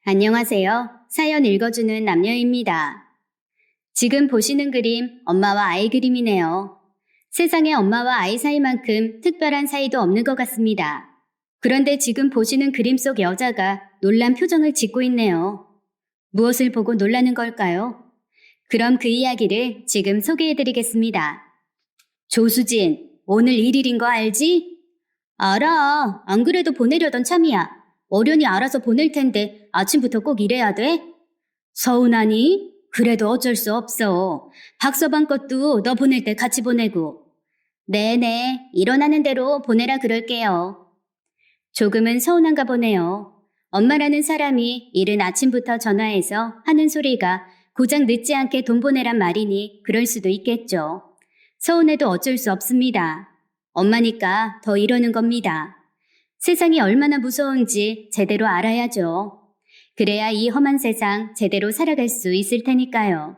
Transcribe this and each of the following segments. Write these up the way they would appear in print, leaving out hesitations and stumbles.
안녕하세요. 사연 읽어주는 남녀입니다. 지금 보시는 그림 엄마와 아이 그림이네요. 세상에 엄마와 아이 사이만큼 특별한 사이도 없는 것 같습니다. 그런데 지금 보시는 그림 속 여자가 놀란 표정을 짓고 있네요. 무엇을 보고 놀라는 걸까요? 그럼 그 이야기를 지금 소개해드리겠습니다. 조수진, 오늘 1일인 거 알지? 알아. 안 그래도 보내려던 참이야. 어련히 알아서 보낼 텐데 아침부터 꼭 이래야 돼? 서운하니? 그래도 어쩔 수 없어. 박서방 것도 너 보낼 때 같이 보내고. 네네, 일어나는 대로 보내라 그럴게요. 조금은 서운한가 보네요. 엄마라는 사람이 이른 아침부터 전화해서 하는 소리가 고작 늦지 않게 돈 보내란 말이니 그럴 수도 있겠죠. 서운해도 어쩔 수 없습니다. 엄마니까 더 이러는 겁니다. 세상이 얼마나 무서운지 제대로 알아야죠. 그래야 이 험한 세상 제대로 살아갈 수 있을 테니까요.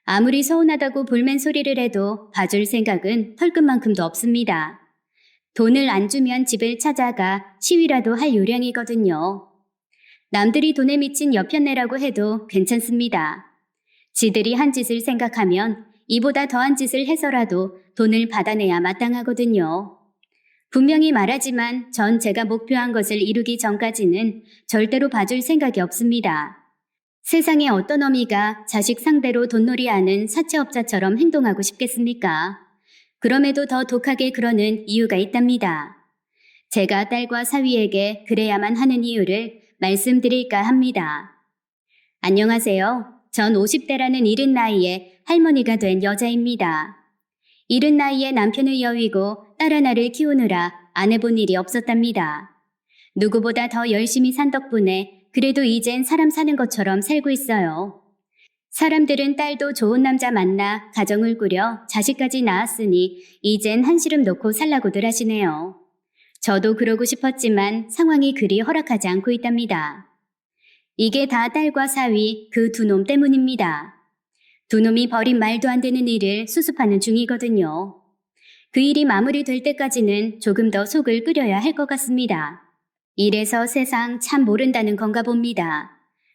아무리 서운하다고 볼멘 소리를 해도 봐줄 생각은 털끝만큼도 없습니다. 돈을 안 주면 집을 찾아가 시위라도 할 요량이거든요. 남들이 돈에 미친 여편네라고 해도 괜찮습니다. 지들이 한 짓을 생각하면 이보다 더한 짓을 해서라도 돈을 받아내야 마땅하거든요. 분명히 말하지만 전 제가 목표한 것을 이루기 전까지는 절대로 봐줄 생각이 없습니다. 세상에 어떤 어미가 자식 상대로 돈놀이하는 사채업자처럼 행동하고 싶겠습니까? 그럼에도 더 독하게 그러는 이유가 있답니다. 제가 딸과 사위에게 그래야만 하는 이유를 말씀드릴까 합니다. 안녕하세요. 전 50대라는 이른 나이에 할머니가 된 여자입니다. 이른 나이에 남편을 여위고 딸 하나를 키우느라 안 해본 일이 없었답니다. 누구보다 더 열심히 산 덕분에 그래도 이젠 사람 사는 것처럼 살고 있어요. 사람들은 딸도 좋은 남자 만나 가정을 꾸려 자식까지 낳았으니 이젠 한시름 놓고 살라고들 하시네요. 저도 그러고 싶었지만 상황이 그리 허락하지 않고 있답니다. 이게 다 딸과 사위 그 두 놈 때문입니다. 두 놈이 벌인 말도 안 되는 일을 수습하는 중이거든요. 그 일이 마무리될 때까지는 조금 더 속을 끓여야 할 것 같습니다. 이래서 세상 참 모른다는 건가 봅니다.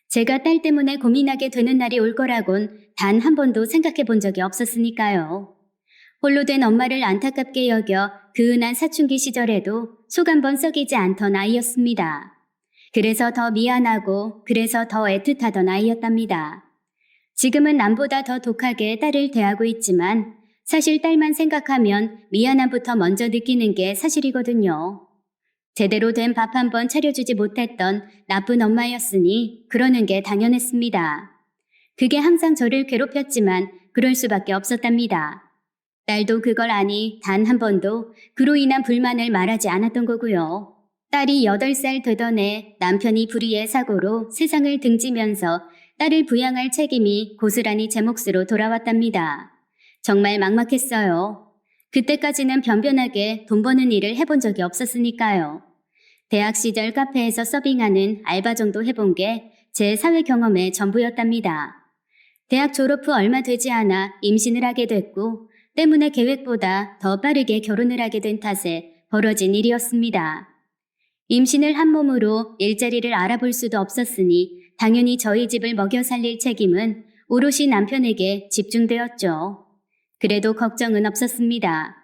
제가 딸 때문에 고민하게 되는 날이 올 거라곤 단 한 번도 생각해 본 적이 없었으니까요. 홀로 된 엄마를 안타깝게 여겨 그 은한 사춘기 시절에도 속 한 번 썩이지 않던 아이였습니다. 그래서 더 미안하고 그래서 더 애틋하던 아이였답니다. 지금은 남보다 더 독하게 딸을 대하고 있지만 사실 딸만 생각하면 미안함부터 먼저 느끼는 게 사실이거든요. 제대로 된 밥 한 번 차려주지 못했던 나쁜 엄마였으니 그러는 게 당연했습니다. 그게 항상 저를 괴롭혔지만 그럴 수밖에 없었답니다. 딸도 그걸 아니 단 한 번도 그로 인한 불만을 말하지 않았던 거고요. 딸이 8살 되던 해 남편이 불의의 사고로 세상을 등지면서 딸을 부양할 책임이 고스란히 제 몫으로 돌아왔답니다. 정말 막막했어요. 그때까지는 변변하게 돈 버는 일을 해본 적이 없었으니까요. 대학 시절 카페에서 서빙하는 알바 정도 해본 게 제 사회 경험의 전부였답니다. 대학 졸업 후 얼마 되지 않아 임신을 하게 됐고 때문에 계획보다 더 빠르게 결혼을 하게 된 탓에 벌어진 일이었습니다. 임신을 한 몸으로 일자리를 알아볼 수도 없었으니 당연히 저희 집을 먹여 살릴 책임은 오롯이 남편에게 집중되었죠. 그래도 걱정은 없었습니다.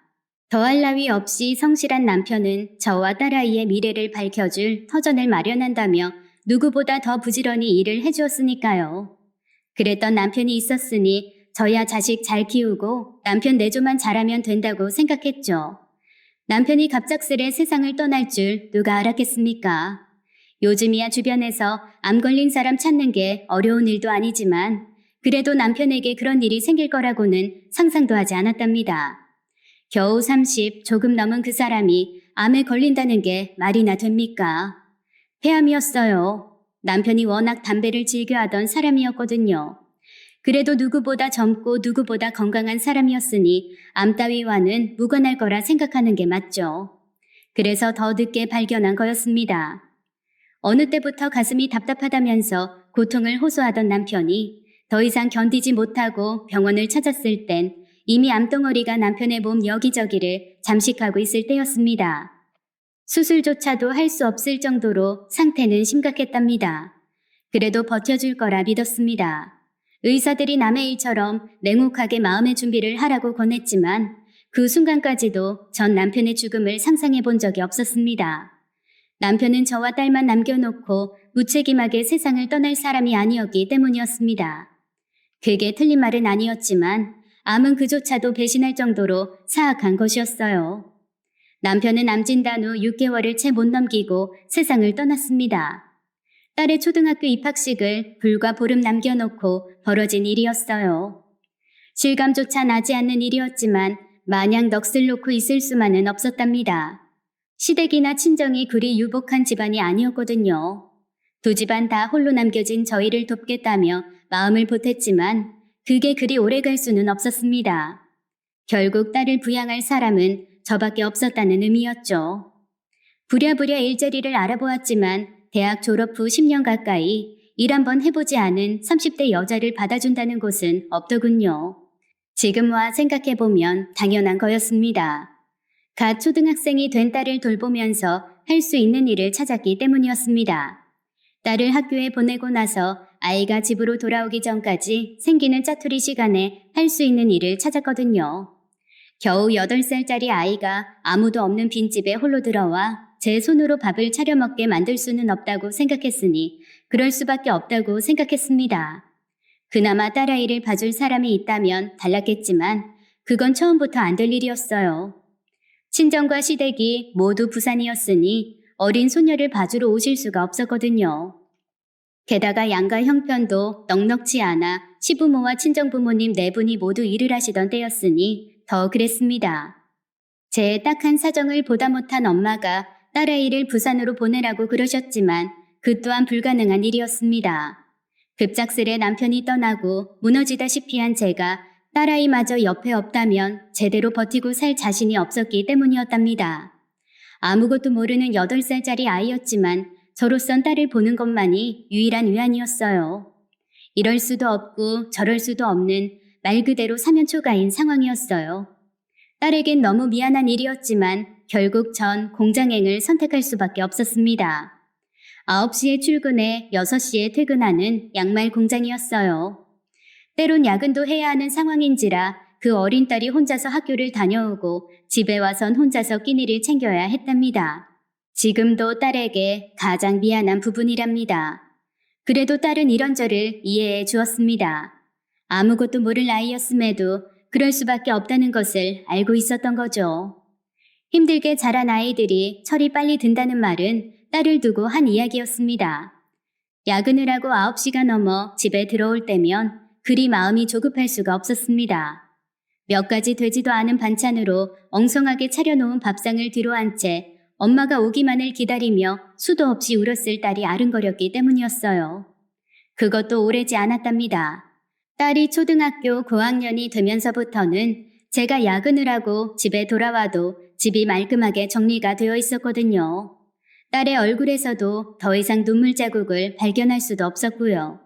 더할 나위 없이 성실한 남편은 저와 딸아이의 미래를 밝혀줄 터전을 마련한다며 누구보다 더 부지런히 일을 해주었으니까요. 그랬던 남편이 있었으니 저야 자식 잘 키우고 남편 내조만 잘하면 된다고 생각했죠. 남편이 갑작스레 세상을 떠날 줄 누가 알았겠습니까? 요즘이야 주변에서 암 걸린 사람 찾는 게 어려운 일도 아니지만 그래도 남편에게 그런 일이 생길 거라고는 상상도 하지 않았답니다. 겨우 30 조금 넘은 그 사람이 암에 걸린다는 게 말이나 됩니까? 폐암이었어요. 남편이 워낙 담배를 즐겨하던 사람이었거든요. 그래도 누구보다 젊고 누구보다 건강한 사람이었으니 암 따위와는 무관할 거라 생각하는 게 맞죠. 그래서 더 늦게 발견한 거였습니다. 어느 때부터 가슴이 답답하다면서 고통을 호소하던 남편이 더 이상 견디지 못하고 병원을 찾았을 땐 이미 암덩어리가 남편의 몸 여기저기를 잠식하고 있을 때였습니다. 수술조차도 할 수 없을 정도로 상태는 심각했답니다. 그래도 버텨줄 거라 믿었습니다. 의사들이 남의 일처럼 냉혹하게 마음의 준비를 하라고 권했지만 그 순간까지도 전 남편의 죽음을 상상해 본 적이 없었습니다. 남편은 저와 딸만 남겨놓고 무책임하게 세상을 떠날 사람이 아니었기 때문이었습니다. 그게 틀린 말은 아니었지만 암은 그조차도 배신할 정도로 사악한 것이었어요. 남편은 암 진단 후 6개월을 채 못 넘기고 세상을 떠났습니다. 딸의 초등학교 입학식을 불과 보름 남겨놓고 벌어진 일이었어요. 실감조차 나지 않는 일이었지만 마냥 넋을 놓고 있을 수만은 없었답니다. 시댁이나 친정이 그리 유복한 집안이 아니었거든요. 두 집안 다 홀로 남겨진 저희를 돕겠다며 마음을 보탰지만 그게 그리 오래 갈 수는 없었습니다. 결국 딸을 부양할 사람은 저밖에 없었다는 의미였죠. 부랴부랴 일자리를 알아보았지만 대학 졸업 후 10년 가까이 일 한번 해보지 않은 30대 여자를 받아준다는 곳은 없더군요. 지금 와 생각해보면 당연한 거였습니다. 갓 초등학생이 된 딸을 돌보면서 할 수 있는 일을 찾았기 때문이었습니다. 딸을 학교에 보내고 나서 아이가 집으로 돌아오기 전까지 생기는 짜투리 시간에 할 수 있는 일을 찾았거든요. 겨우 8살짜리 아이가 아무도 없는 빈집에 홀로 들어와 제 손으로 밥을 차려 먹게 만들 수는 없다고 생각했으니 그럴 수밖에 없다고 생각했습니다. 그나마 딸아이를 봐줄 사람이 있다면 달랐겠지만 그건 처음부터 안 될 일이었어요. 친정과 시댁이 모두 부산이었으니 어린 소녀를 봐주러 오실 수가 없었거든요. 게다가 양가 형편도 넉넉지 않아 시부모와 친정부모님 네 분이 모두 일을 하시던 때였으니 더 그랬습니다. 제 딱한 사정을 보다 못한 엄마가 딸아이를 부산으로 보내라고 그러셨지만 그 또한 불가능한 일이었습니다. 급작스레 남편이 떠나고 무너지다시피 한 제가 딸아이마저 옆에 없다면 제대로 버티고 살 자신이 없었기 때문이었답니다. 아무것도 모르는 8살짜리 아이였지만 저로선 딸을 보는 것만이 유일한 위안이었어요. 이럴 수도 없고 저럴 수도 없는 말 그대로 사면초가인 상황이었어요. 딸에겐 너무 미안한 일이었지만 결국 전 공장행을 선택할 수밖에 없었습니다. 9시에 출근해 6시에 퇴근하는 양말 공장이었어요. 때론 야근도 해야 하는 상황인지라 그 어린 딸이 혼자서 학교를 다녀오고 집에 와선 혼자서 끼니를 챙겨야 했답니다. 지금도 딸에게 가장 미안한 부분이랍니다. 그래도 딸은 이런저를 이해해 주었습니다. 아무것도 모를 아이였음에도 그럴 수밖에 없다는 것을 알고 있었던 거죠. 힘들게 자란 아이들이 철이 빨리 든다는 말은 딸을 두고 한 이야기였습니다. 야근을 하고 9시가 넘어 집에 들어올 때면 그리 마음이 조급할 수가 없었습니다. 몇 가지 되지도 않은 반찬으로 엉성하게 차려놓은 밥상을 뒤로한 채 엄마가 오기만을 기다리며 수도 없이 울었을 딸이 아른거렸기 때문이었어요. 그것도 오래지 않았답니다. 딸이 초등학교 고학년이 되면서부터는 제가 야근을 하고 집에 돌아와도 집이 말끔하게 정리가 되어 있었거든요. 딸의 얼굴에서도 더 이상 눈물 자국을 발견할 수도 없었고요.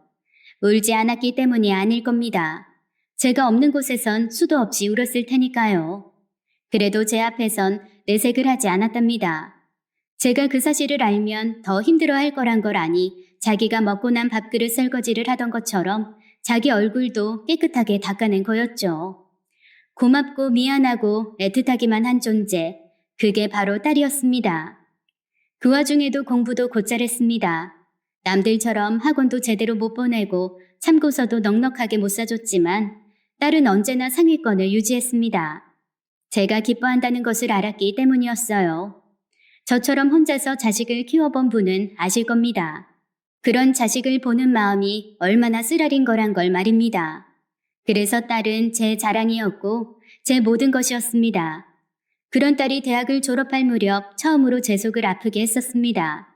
울지 않았기 때문이 아닐 겁니다. 제가 없는 곳에선 수도 없이 울었을 테니까요. 그래도 제 앞에선 내색을 하지 않았답니다. 제가 그 사실을 알면 더 힘들어할 거란 걸 아니 자기가 먹고 난 밥그릇 설거지를 하던 것처럼 자기 얼굴도 깨끗하게 닦아낸 거였죠. 고맙고 미안하고 애틋하기만 한 존재, 그게 바로 딸이었습니다. 그 와중에도 공부도 곧잘 했습니다. 남들처럼 학원도 제대로 못 보내고 참고서도 넉넉하게 못 사줬지만 딸은 언제나 상위권을 유지했습니다. 제가 기뻐한다는 것을 알았기 때문이었어요. 저처럼 혼자서 자식을 키워본 분은 아실 겁니다. 그런 자식을 보는 마음이 얼마나 쓰라린 거란 걸 말입니다. 그래서 딸은 제 자랑이었고 제 모든 것이었습니다. 그런 딸이 대학을 졸업할 무렵 처음으로 제 속을 아프게 했었습니다.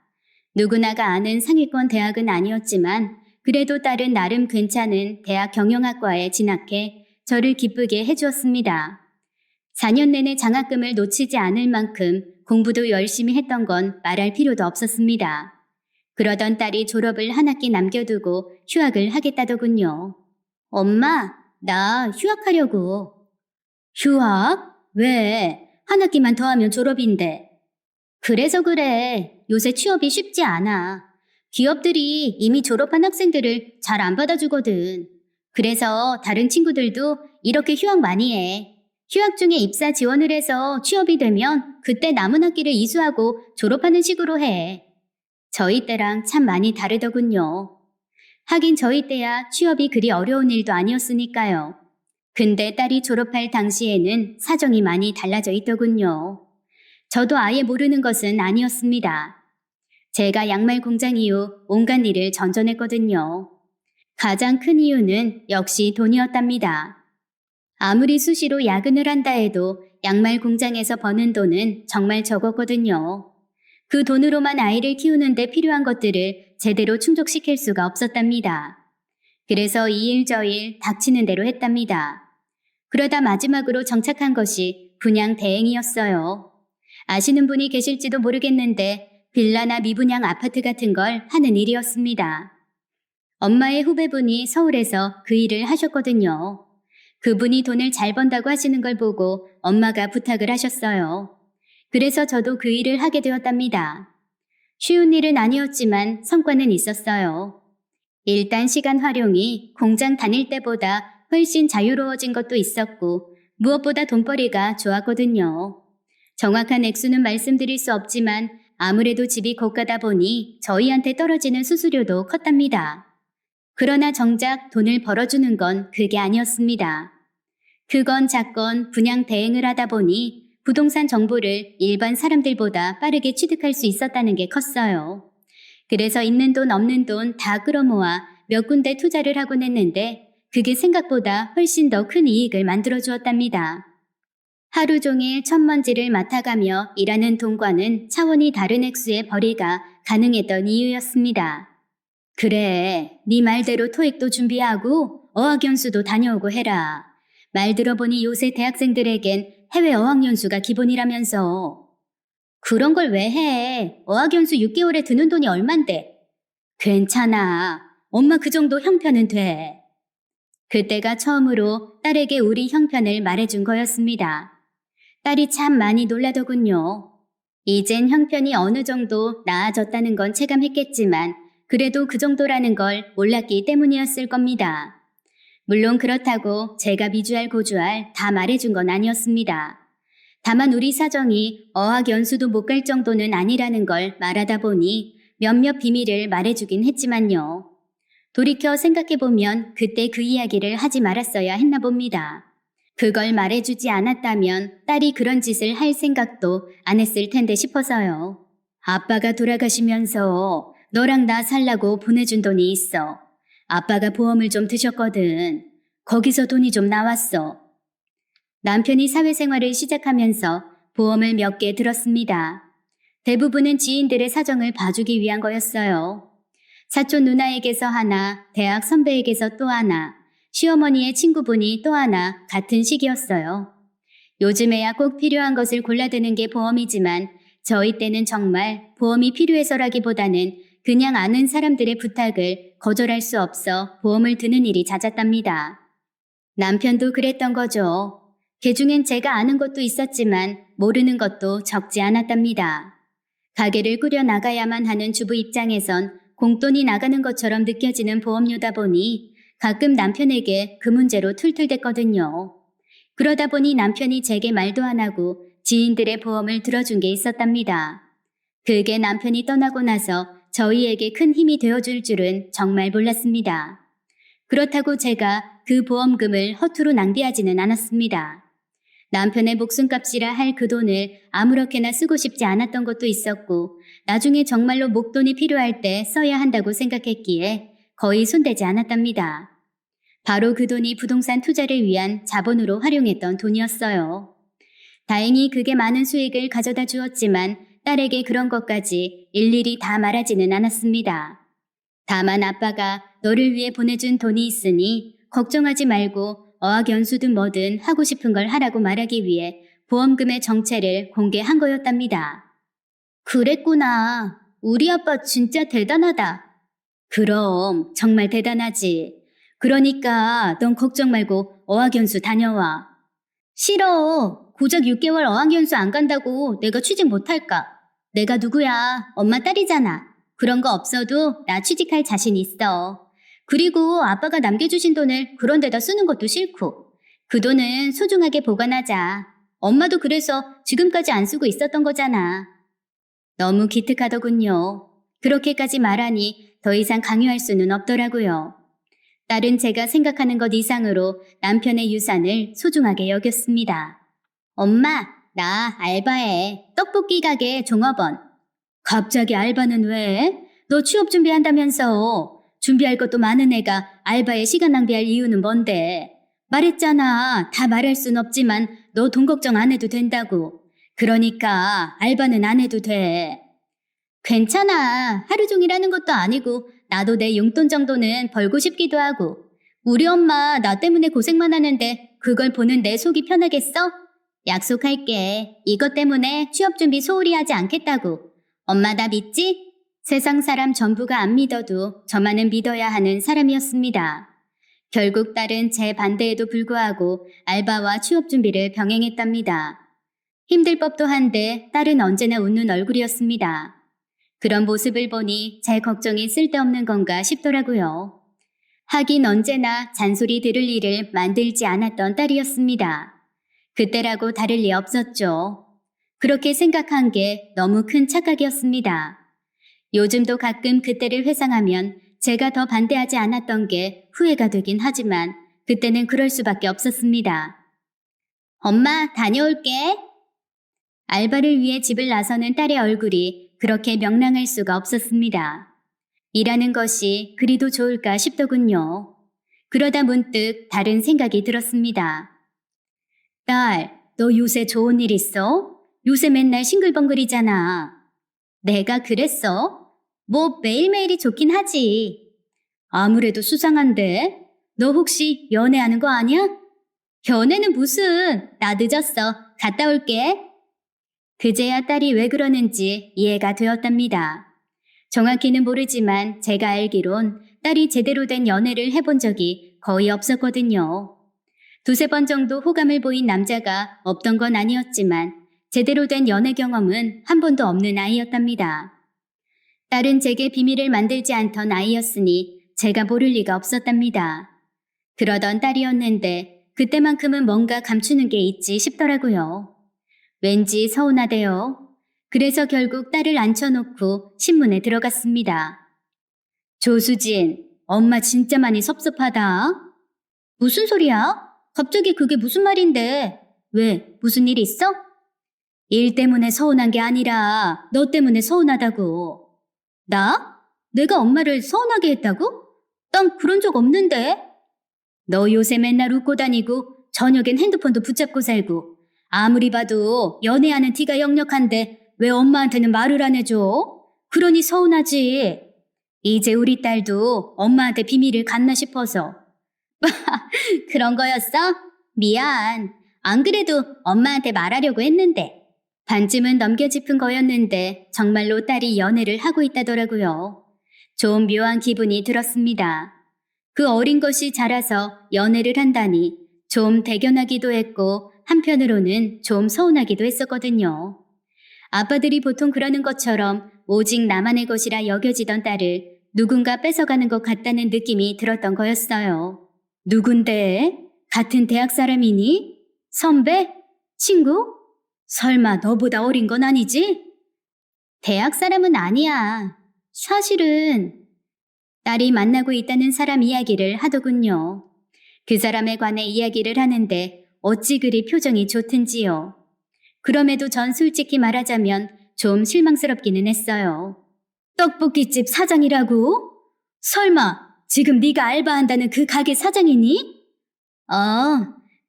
누구나가 아는 상위권 대학은 아니었지만 그래도 딸은 나름 괜찮은 대학 경영학과에 진학해 저를 기쁘게 해주었습니다. 4년 내내 장학금을 놓치지 않을 만큼 공부도 열심히 했던 건 말할 필요도 없었습니다. 그러던 딸이 졸업을 한 학기 남겨두고 휴학을 하겠다더군요. 엄마, 나 휴학하려고. 휴학? 왜? 한 학기만 더 하면 졸업인데. 그래서 그래. 요새 취업이 쉽지 않아. 기업들이 이미 졸업한 학생들을 잘 안 받아주거든. 그래서 다른 친구들도 이렇게 휴학 많이 해. 휴학 중에 입사 지원을 해서 취업이 되면 그때 남은 학기를 이수하고 졸업하는 식으로 해. 저희 때랑 참 많이 다르더군요. 하긴 저희 때야 취업이 그리 어려운 일도 아니었으니까요. 근데 딸이 졸업할 당시에는 사정이 많이 달라져 있더군요. 저도 아예 모르는 것은 아니었습니다. 제가 양말 공장 이후 온갖 일을 전전했거든요. 가장 큰 이유는 역시 돈이었답니다. 아무리 수시로 야근을 한다 해도 양말 공장에서 버는 돈은 정말 적었거든요. 그 돈으로만 아이를 키우는데 필요한 것들을 제대로 충족시킬 수가 없었답니다. 그래서 이 일 저 일 닥치는 대로 했답니다. 그러다 마지막으로 정착한 것이 분양 대행이었어요. 아시는 분이 계실지도 모르겠는데 빌라나 미분양 아파트 같은 걸 하는 일이었습니다. 엄마의 후배분이 서울에서 그 일을 하셨거든요. 그분이 돈을 잘 번다고 하시는 걸 보고 엄마가 부탁을 하셨어요. 그래서 저도 그 일을 하게 되었답니다. 쉬운 일은 아니었지만 성과는 있었어요. 일단 시간 활용이 공장 다닐 때보다 훨씬 자유로워진 것도 있었고 무엇보다 돈벌이가 좋았거든요. 정확한 액수는 말씀드릴 수 없지만 아무래도 집이 고가다 보니 저희한테 떨어지는 수수료도 컸답니다. 그러나 정작 돈을 벌어주는 건 그게 아니었습니다. 그건 작건 분양 대행을 하다 보니 부동산 정보를 일반 사람들보다 빠르게 취득할 수 있었다는 게 컸어요. 그래서 있는 돈 없는 돈 다 끌어모아 몇 군데 투자를 하곤 했는데 그게 생각보다 훨씬 더 큰 이익을 만들어 주었답니다. 하루 종일 천먼지를 맡아가며 일하는 돈과는 차원이 다른 액수의 벌이가 가능했던 이유였습니다. 그래, 네 말대로 토익도 준비하고 어학연수도 다녀오고 해라. 말 들어보니 요새 대학생들에겐 해외 어학연수가 기본이라면서. 그런 걸 왜 해? 어학연수 6개월에 드는 돈이 얼만데? 괜찮아. 엄마 그 정도 형편은 돼. 그때가 처음으로 딸에게 우리 형편을 말해준 거였습니다. 딸이 참 많이 놀라더군요. 이젠 형편이 어느 정도 나아졌다는 건 체감했겠지만 그래도 그 정도라는 걸 몰랐기 때문이었을 겁니다. 물론 그렇다고 제가 미주알 고주알 다 말해준 건 아니었습니다. 다만 우리 사정이 어학연수도 못 갈 정도는 아니라는 걸 말하다 보니 몇몇 비밀을 말해주긴 했지만요. 돌이켜 생각해보면 그때 그 이야기를 하지 말았어야 했나 봅니다. 그걸 말해주지 않았다면 딸이 그런 짓을 할 생각도 안 했을 텐데 싶어서요. 아빠가 돌아가시면서 너랑 나 살라고 보내준 돈이 있어. 아빠가 보험을 좀 드셨거든. 거기서 돈이 좀 나왔어. 남편이 사회생활을 시작하면서 보험을 몇 개 들었습니다. 대부분은 지인들의 사정을 봐주기 위한 거였어요. 사촌 누나에게서 하나, 대학 선배에게서 또 하나, 시어머니의 친구분이 또 하나 같은 시기였어요. 요즘에야 꼭 필요한 것을 골라드는 게 보험이지만 저희 때는 정말 보험이 필요해서라기보다는 그냥 아는 사람들의 부탁을 거절할 수 없어 보험을 드는 일이 잦았답니다. 남편도 그랬던 거죠. 그중엔 제가 아는 것도 있었지만 모르는 것도 적지 않았답니다. 가게를 꾸려 나가야만 하는 주부 입장에선 공돈이 나가는 것처럼 느껴지는 보험료다 보니 가끔 남편에게 그 문제로 툴툴댔거든요. 그러다 보니 남편이 제게 말도 안 하고 지인들의 보험을 들어준 게 있었답니다. 그게 남편이 떠나고 나서 저희에게 큰 힘이 되어줄 줄은 정말 몰랐습니다. 그렇다고 제가 그 보험금을 허투루 낭비하지는 않았습니다. 남편의 목숨값이라 할 그 돈을 아무렇게나 쓰고 싶지 않았던 것도 있었고 나중에 정말로 목돈이 필요할 때 써야 한다고 생각했기에 거의 손대지 않았답니다. 바로 그 돈이 부동산 투자를 위한 자본으로 활용했던 돈이었어요. 다행히 그게 많은 수익을 가져다 주었지만 딸에게 그런 것까지 일일이 다 말하지는 않았습니다. 다만 아빠가 너를 위해 보내준 돈이 있으니 걱정하지 말고 어학연수든 뭐든 하고 싶은 걸 하라고 말하기 위해 보험금의 정체를 공개한 거였답니다. 그랬구나. 우리 아빠 진짜 대단하다. 그럼 정말 대단하지. 그러니까 넌 걱정 말고 어학연수 다녀와. 싫어. 고작 6개월 어학연수 안 간다고 내가 취직 못할까? 내가 누구야? 엄마 딸이잖아. 그런 거 없어도 나 취직할 자신 있어. 그리고 아빠가 남겨주신 돈을 그런 데다 쓰는 것도 싫고. 그 돈은 소중하게 보관하자. 엄마도 그래서 지금까지 안 쓰고 있었던 거잖아. 너무 기특하더군요. 그렇게까지 말하니 더 이상 강요할 수는 없더라고요. 딸은 제가 생각하는 것 이상으로 남편의 유산을 소중하게 여겼습니다. 엄마, 나 알바해. 떡볶이 가게 종업원. 갑자기 알바는 왜? 너 취업 준비한다면서. 준비할 것도 많은 애가 알바에 시간 낭비할 이유는 뭔데? 말했잖아. 다 말할 순 없지만 너 돈 걱정 안 해도 된다고. 그러니까 알바는 안 해도 돼. 괜찮아. 하루 종일 하는 것도 아니고 나도 내 용돈 정도는 벌고 싶기도 하고. 우리 엄마 나 때문에 고생만 하는데 그걸 보는 내 속이 편하겠어? 약속할게. 이것 때문에 취업 준비 소홀히 하지 않겠다고. 엄마 나 믿지? 세상 사람 전부가 안 믿어도 저만은 믿어야 하는 사람이었습니다. 결국 딸은 제 반대에도 불구하고 알바와 취업 준비를 병행했답니다. 힘들 법도 한데 딸은 언제나 웃는 얼굴이었습니다. 그런 모습을 보니 제 걱정이 쓸데없는 건가 싶더라고요. 하긴 언제나 잔소리 들을 일을 만들지 않았던 딸이었습니다. 그때라고 다를 리 없었죠. 그렇게 생각한 게 너무 큰 착각이었습니다. 요즘도 가끔 그때를 회상하면 제가 더 반대하지 않았던 게 후회가 되긴 하지만 그때는 그럴 수밖에 없었습니다. 엄마, 다녀올게. 알바를 위해 집을 나서는 딸의 얼굴이 그렇게 명랑할 수가 없었습니다. 일하는 것이 그리도 좋을까 싶더군요. 그러다 문득 다른 생각이 들었습니다. 딸, 너 요새 좋은 일 있어? 요새 맨날 싱글벙글이잖아. 내가 그랬어? 뭐 매일매일이 좋긴 하지. 아무래도 수상한데? 너 혹시 연애하는 거 아니야? 연애는 무슨? 나 늦었어. 갔다 올게. 그제야 딸이 왜 그러는지 이해가 되었답니다. 정확히는 모르지만 제가 알기론 딸이 제대로 된 연애를 해본 적이 거의 없었거든요. 두세 번 정도 호감을 보인 남자가 없던 건 아니었지만 제대로 된 연애 경험은 한 번도 없는 아이였답니다. 딸은 제게 비밀을 만들지 않던 아이였으니 제가 모를 리가 없었답니다. 그러던 딸이었는데 그때만큼은 뭔가 감추는 게 있지 싶더라고요. 왠지 서운하대요. 그래서 결국 딸을 앉혀놓고 신문에 들어갔습니다. 조수진, 엄마 진짜 많이 섭섭하다. 무슨 소리야? 갑자기 그게 무슨 말인데? 왜, 무슨 일 있어? 일 때문에 서운한 게 아니라 너 때문에 서운하다고. 나? 내가 엄마를 서운하게 했다고? 난 그런 적 없는데. 너 요새 맨날 웃고 다니고 저녁엔 핸드폰도 붙잡고 살고 아무리 봐도 연애하는 티가 역력한데 왜 엄마한테는 말을 안 해줘? 그러니 서운하지. 이제 우리 딸도 엄마한테 비밀을 갖나 싶어서. 그런 거였어? 미안. 안 그래도 엄마한테 말하려고 했는데. 반쯤은 넘겨짚은 거였는데 정말로 딸이 연애를 하고 있다더라고요. 좀 묘한 기분이 들었습니다. 그 어린 것이 자라서 연애를 한다니 좀 대견하기도 했고 한편으로는 좀 서운하기도 했었거든요. 아빠들이 보통 그러는 것처럼 오직 나만의 것이라 여겨지던 딸을 누군가 뺏어가는 것 같다는 느낌이 들었던 거였어요. 누군데? 같은 대학 사람이니? 선배? 친구? 설마 너보다 어린 건 아니지? 대학 사람은 아니야. 사실은 딸이 만나고 있다는 사람 이야기를 하더군요. 그 사람에 관해 이야기를 하는데 어찌 그리 표정이 좋든지요. 그럼에도 전 솔직히 말하자면 좀 실망스럽기는 했어요. 떡볶이집 사장이라고? 설마 지금 네가 알바한다는 그 가게 사장이니?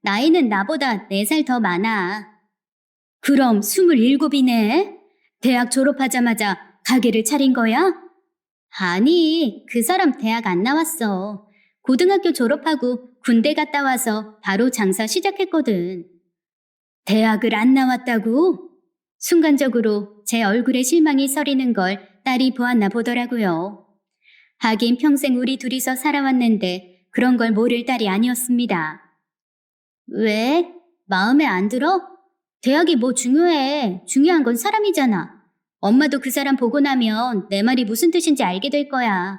나이는 나보다 4살 더 많아. 그럼 27이네? 대학 졸업하자마자 가게를 차린 거야? 아니, 그 사람 대학 안 나왔어. 고등학교 졸업하고 군대 갔다 와서 바로 장사 시작했거든. 대학을 안 나왔다고? 순간적으로 제 얼굴에 실망이 서리는 걸 딸이 보았나 보더라고요. 하긴 평생 우리 둘이서 살아왔는데 그런 걸 모를 딸이 아니었습니다. 왜? 마음에 안 들어? 대학이 뭐 중요해. 중요한 건 사람이잖아. 엄마도 그 사람 보고 나면 내 말이 무슨 뜻인지 알게 될 거야.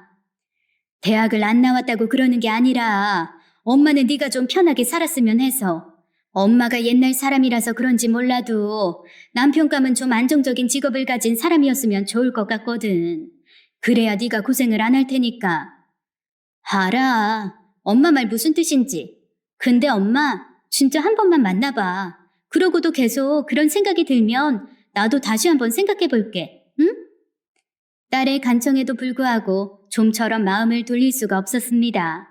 대학을 안 나왔다고 그러는 게 아니라 엄마는 네가 좀 편하게 살았으면 해서. 엄마가 옛날 사람이라서 그런지 몰라도 남편감은 좀 안정적인 직업을 가진 사람이었으면 좋을 것 같거든. 그래야 네가 고생을 안 할 테니까. 알아. 엄마 말 무슨 뜻인지. 근데 엄마 진짜 한 번만 만나봐. 그러고도 계속 그런 생각이 들면 나도 다시 한번 생각해 볼게. 응? 딸의 간청에도 불구하고 좀처럼 마음을 돌릴 수가 없었습니다.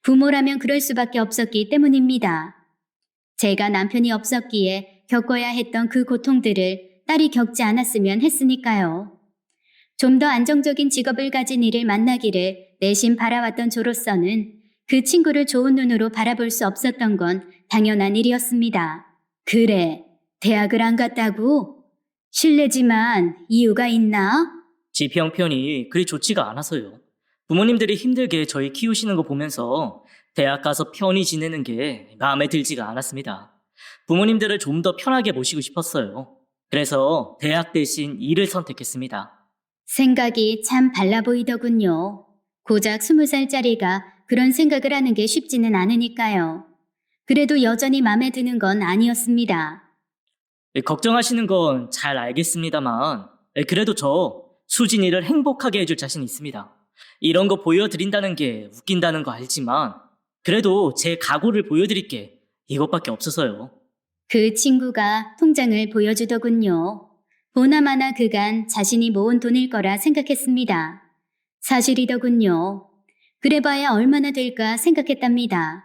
부모라면 그럴 수밖에 없었기 때문입니다. 제가 남편이 없었기에 겪어야 했던 그 고통들을 딸이 겪지 않았으면 했으니까요. 좀 더 안정적인 직업을 가진 이를 만나기를 내심 바라왔던 저로서는 그 친구를 좋은 눈으로 바라볼 수 없었던 건 당연한 일이었습니다. 그래, 대학을 안 갔다고? 실례지만 이유가 있나? 집 형편이 그리 좋지가 않아서요. 부모님들이 힘들게 저희 키우시는 거 보면서 대학 가서 편히 지내는 게 마음에 들지가 않았습니다. 부모님들을 좀 더 편하게 모시고 싶었어요. 그래서 대학 대신 일을 선택했습니다. 생각이 참 발라 보이더군요. 고작 20살짜리가 그런 생각을 하는 게 쉽지는 않으니까요. 그래도 여전히 마음에 드는 건 아니었습니다. 걱정하시는 건 잘 알겠습니다만 그래도 저 수진이를 행복하게 해줄 자신 있습니다. 이런 거 보여드린다는 게 웃긴다는 거 알지만 그래도 제 각오를 보여드릴게 이것밖에 없어서요. 그 친구가 통장을 보여주더군요. 보나마나 그간 자신이 모은 돈일 거라 생각했습니다. 사실이더군요. 그래봐야 얼마나 될까 생각했답니다.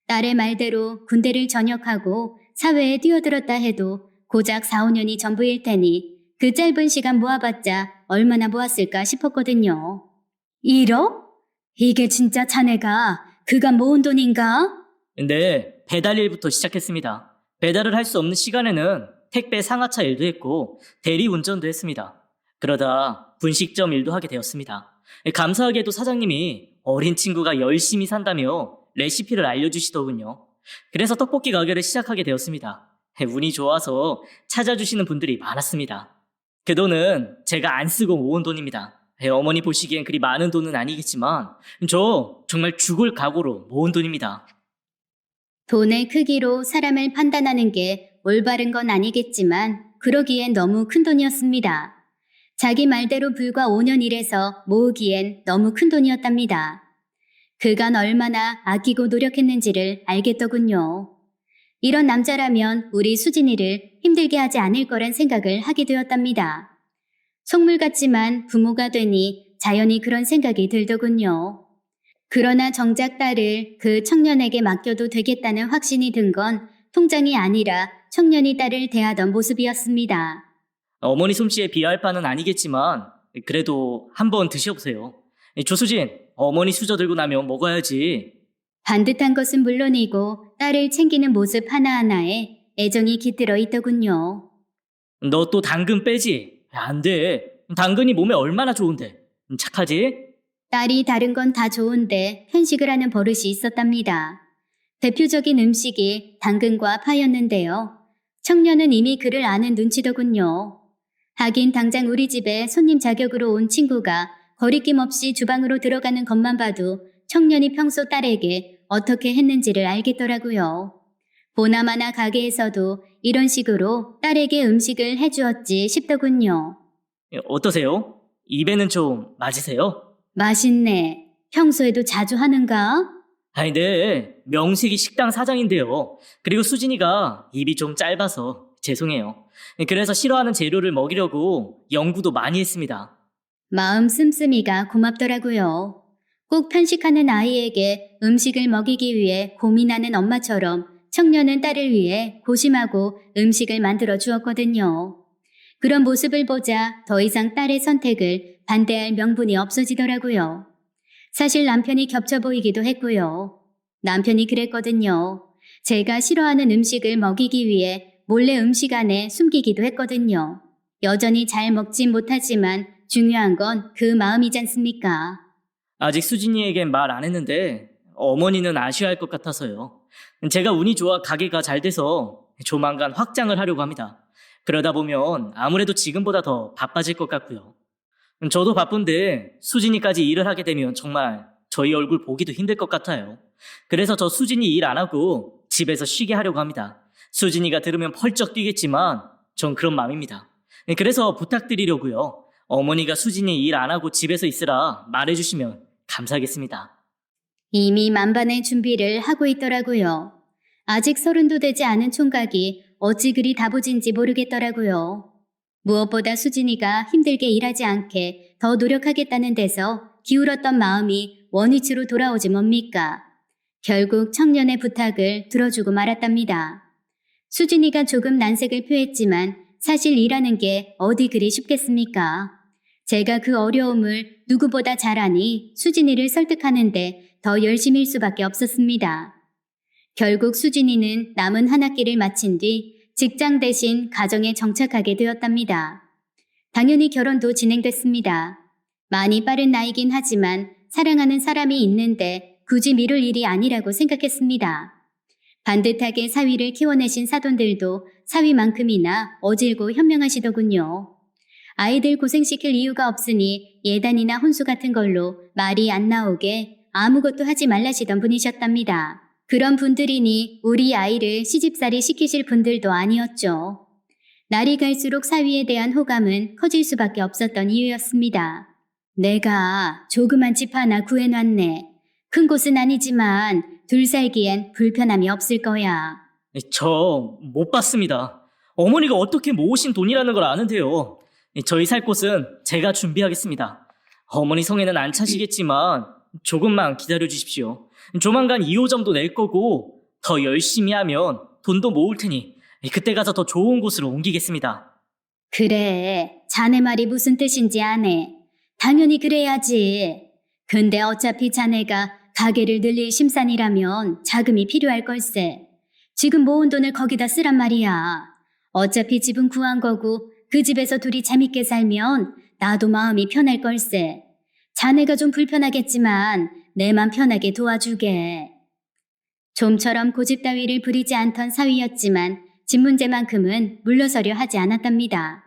딸의 말대로 군대를 전역하고 사회에 뛰어들었다 해도 고작 4, 5년이 전부일 테니 그 짧은 시간 모아봤자 얼마나 모았을까 싶었거든요. 1억? 이게 진짜 자네가 그간 모은 돈인가? 네, 배달 일부터 시작했습니다. 배달을 할 수 없는 시간에는 택배 상하차 일도 했고 대리 운전도 했습니다. 그러다 분식점 일도 하게 되었습니다. 감사하게도 사장님이 어린 친구가 열심히 산다며 레시피를 알려주시더군요. 그래서 떡볶이 가게를 시작하게 되었습니다. 운이 좋아서 찾아주시는 분들이 많았습니다. 그 돈은 제가 안 쓰고 모은 돈입니다. 어머니 보시기엔 그리 많은 돈은 아니겠지만 저 정말 죽을 각오로 모은 돈입니다. 돈의 크기로 사람을 판단하는 게 올바른 건 아니겠지만 그러기엔 너무 큰 돈이었습니다. 자기 말대로 불과 5년 일해서 모으기엔 너무 큰 돈이었답니다. 그간 얼마나 아끼고 노력했는지를 알겠더군요. 이런 남자라면 우리 수진이를 힘들게 하지 않을 거란 생각을 하게 되었답니다. 속물 같지만 부모가 되니 자연히 그런 생각이 들더군요. 그러나 정작 딸을 그 청년에게 맡겨도 되겠다는 확신이 든 건 통장이 아니라 청년이 딸을 대하던 모습이었습니다. 어머니 솜씨에 비할 바는 아니겠지만 그래도 한번 드셔보세요. 조수진, 어머니 수저 들고 나면 먹어야지. 반듯한 것은 물론이고 딸을 챙기는 모습 하나하나에 애정이 깃들어 있더군요. 너 또 당근 빼지? 안 돼. 당근이 몸에 얼마나 좋은데. 착하지? 딸이 다른 건 다 좋은데 편식을 하는 버릇이 있었답니다. 대표적인 음식이 당근과 파였는데요. 청년은 이미 그를 아는 눈치더군요. 하긴 당장 우리 집에 손님 자격으로 온 친구가 거리낌 없이 주방으로 들어가는 것만 봐도 청년이 평소 딸에게 어떻게 했는지를 알겠더라고요. 보나마나 가게에서도 이런 식으로 딸에게 음식을 해주었지 싶더군요. 어떠세요? 입에는 좀 맞으세요? 맛있네. 평소에도 자주 하는가? 아니, 네. 명색이 식당 사장인데요. 그리고 수진이가 입이 좀 짧아서 죄송해요. 그래서 싫어하는 재료를 먹이려고 연구도 많이 했습니다. 마음 씀씀이가 고맙더라고요. 꼭 편식하는 아이에게 음식을 먹이기 위해 고민하는 엄마처럼 청년은 딸을 위해 고심하고 음식을 만들어 주었거든요. 그런 모습을 보자 더 이상 딸의 선택을 반대할 명분이 없어지더라고요. 사실 남편이 겹쳐 보이기도 했고요. 남편이 그랬거든요. 제가 싫어하는 음식을 먹이기 위해 몰래 음식 안에 숨기기도 했거든요. 여전히 잘 먹진 못하지만 중요한 건 그 마음이지 않습니까? 아직 수진이에겐 말 안 했는데 어머니는 아쉬워할 것 같아서요. 제가 운이 좋아 가게가 잘 돼서 조만간 확장을 하려고 합니다. 그러다 보면 아무래도 지금보다 더 바빠질 것 같고요. 저도 바쁜데 수진이까지 일을 하게 되면 정말 저희 얼굴 보기도 힘들 것 같아요. 그래서 저 수진이 일 안 하고 집에서 쉬게 하려고 합니다. 수진이가 들으면 펄쩍 뛰겠지만 전 그런 마음입니다. 그래서 부탁드리려고요. 어머니가 수진이 일 안 하고 집에서 있으라 말해주시면 감사하겠습니다. 이미 만반의 준비를 하고 있더라고요. 아직 30도 되지 않은 총각이 어찌 그리 다부진지 모르겠더라고요. 무엇보다 수진이가 힘들게 일하지 않게 더 노력하겠다는 데서 기울었던 마음이 원위치로 돌아오지 뭡니까? 결국 청년의 부탁을 들어주고 말았답니다. 수진이가 조금 난색을 표했지만 사실 일하는 게 어디 그리 쉽겠습니까? 제가 그 어려움을 누구보다 잘 아니 수진이를 설득하는데 더 열심일 수밖에 없었습니다. 결국 수진이는 남은 한 학기를 마친 뒤 직장 대신 가정에 정착하게 되었답니다. 당연히 결혼도 진행됐습니다. 많이 빠른 나이긴 하지만 사랑하는 사람이 있는데 굳이 미룰 일이 아니라고 생각했습니다. 반듯하게 사위를 키워내신 사돈들도 사위만큼이나 어질고 현명하시더군요. 아이들 고생시킬 이유가 없으니 예단이나 혼수 같은 걸로 말이 안 나오게 아무것도 하지 말라시던 분이셨답니다. 그런 분들이니 우리 아이를 시집살이 시키실 분들도 아니었죠. 날이 갈수록 사위에 대한 호감은 커질 수밖에 없었던 이유였습니다. 내가 조그만 집 하나 구해놨네. 큰 곳은 아니지만 둘 살기엔 불편함이 없을 거야. 저 못 받습니다. 어머니가 어떻게 모으신 돈이라는 걸 아는데요. 저희 살 곳은 제가 준비하겠습니다. 어머니 성에는 안 차시겠지만 조금만 기다려 주십시오. 조만간 2호점도 낼 거고 더 열심히 하면 돈도 모을 테니 그때 가서 더 좋은 곳으로 옮기겠습니다. 그래, 자네 말이 무슨 뜻인지 아네. 당연히 그래야지. 근데 어차피 자네가 가게를 늘릴 심산이라면 자금이 필요할 걸세. 지금 모은 돈을 거기다 쓰란 말이야. 어차피 집은 구한 거고 그 집에서 둘이 재밌게 살면 나도 마음이 편할 걸세. 자네가 좀 불편하겠지만 내만 편하게 도와주게. 좀처럼 고집 따위를 부리지 않던 사위였지만 집 문제만큼은 물러서려 하지 않았답니다.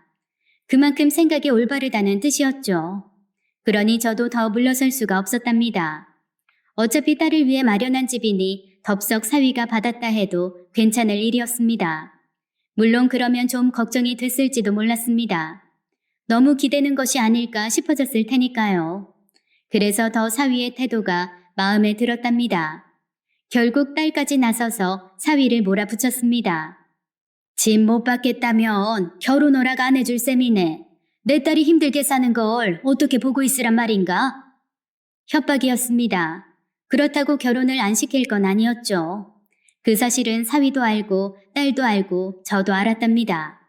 그만큼 생각이 올바르다는 뜻이었죠. 그러니 저도 더 물러설 수가 없었답니다. 어차피 딸을 위해 마련한 집이니 덥석 사위가 받았다 해도 괜찮을 일이었습니다. 물론 그러면 좀 걱정이 됐을지도 몰랐습니다. 너무 기대는 것이 아닐까 싶어졌을 테니까요. 그래서 더 사위의 태도가 마음에 들었답니다. 결국 딸까지 나서서 사위를 몰아붙였습니다. 집 못 받겠다면 결혼 허락 안 해줄 셈이네. 내 딸이 힘들게 사는 걸 어떻게 보고 있으란 말인가? 협박이었습니다. 그렇다고 결혼을 안 시킬 건 아니었죠. 그 사실은 사위도 알고 딸도 알고 저도 알았답니다.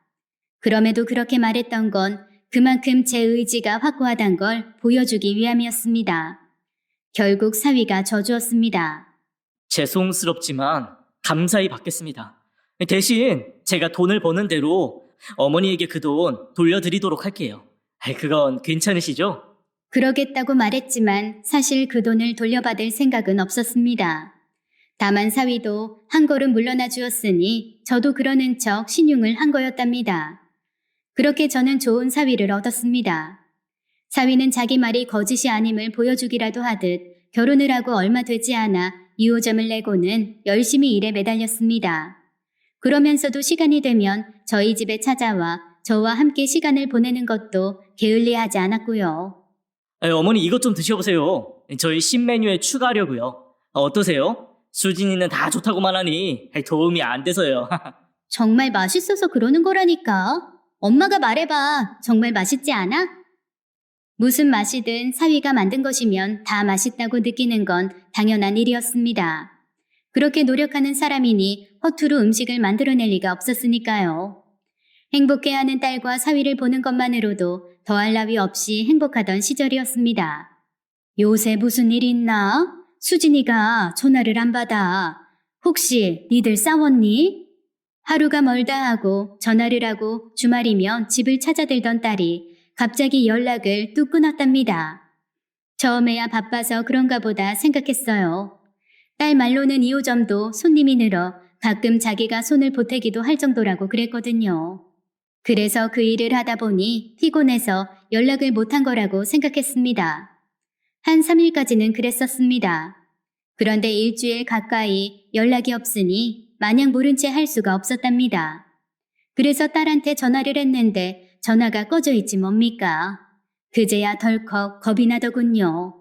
그럼에도 그렇게 말했던 건 그만큼 제 의지가 확고하단 걸 보여주기 위함이었습니다. 결국 사위가 져주었습니다. 죄송스럽지만 감사히 받겠습니다. 대신 제가 돈을 버는 대로 어머니에게 그 돈 돌려드리도록 할게요. 그건 괜찮으시죠? 그러겠다고 말했지만 사실 그 돈을 돌려받을 생각은 없었습니다. 다만 사위도 한 걸음 물러나 주었으니 저도 그러는 척 신용을 한 거였답니다. 그렇게 저는 좋은 사위를 얻었습니다. 사위는 자기 말이 거짓이 아님을 보여주기라도 하듯 결혼을 하고 얼마 되지 않아 2호점을 내고는 열심히 일에 매달렸습니다. 그러면서도 시간이 되면 저희 집에 찾아와 저와 함께 시간을 보내는 것도 게을리하지 않았고요. 어머니 이것 좀 드셔보세요. 저희 신메뉴에 추가하려고요. 어떠세요? 수진이는 다 좋다고만 하니 도움이 안 돼서요. 정말 맛있어서 그러는 거라니까. 엄마가 말해봐. 정말 맛있지 않아? 무슨 맛이든 사위가 만든 것이면 다 맛있다고 느끼는 건 당연한 일이었습니다. 그렇게 노력하는 사람이니 허투루 음식을 만들어낼 리가 없었으니까요. 행복해하는 딸과 사위를 보는 것만으로도 더할 나위 없이 행복하던 시절이었습니다. 요새 무슨 일 있나? 수진이가 전화를 안 받아. 혹시 니들 싸웠니? 하루가 멀다 하고 전화를 하고 주말이면 집을 찾아들던 딸이 갑자기 연락을 뚝 끊었답니다. 처음에야 바빠서 그런가 보다 생각했어요. 딸 말로는 2호점도 손님이 늘어 가끔 자기가 손을 보태기도 할 정도라고 그랬거든요. 그래서 그 일을 하다 보니 피곤해서 연락을 못한 거라고 생각했습니다. 한 3일까지는 그랬었습니다. 그런데 일주일 가까이 연락이 없으니 마냥 모른 채 할 수가 없었답니다. 그래서 딸한테 전화를 했는데 전화가 꺼져 있지 뭡니까? 그제야 덜컥 겁이 나더군요.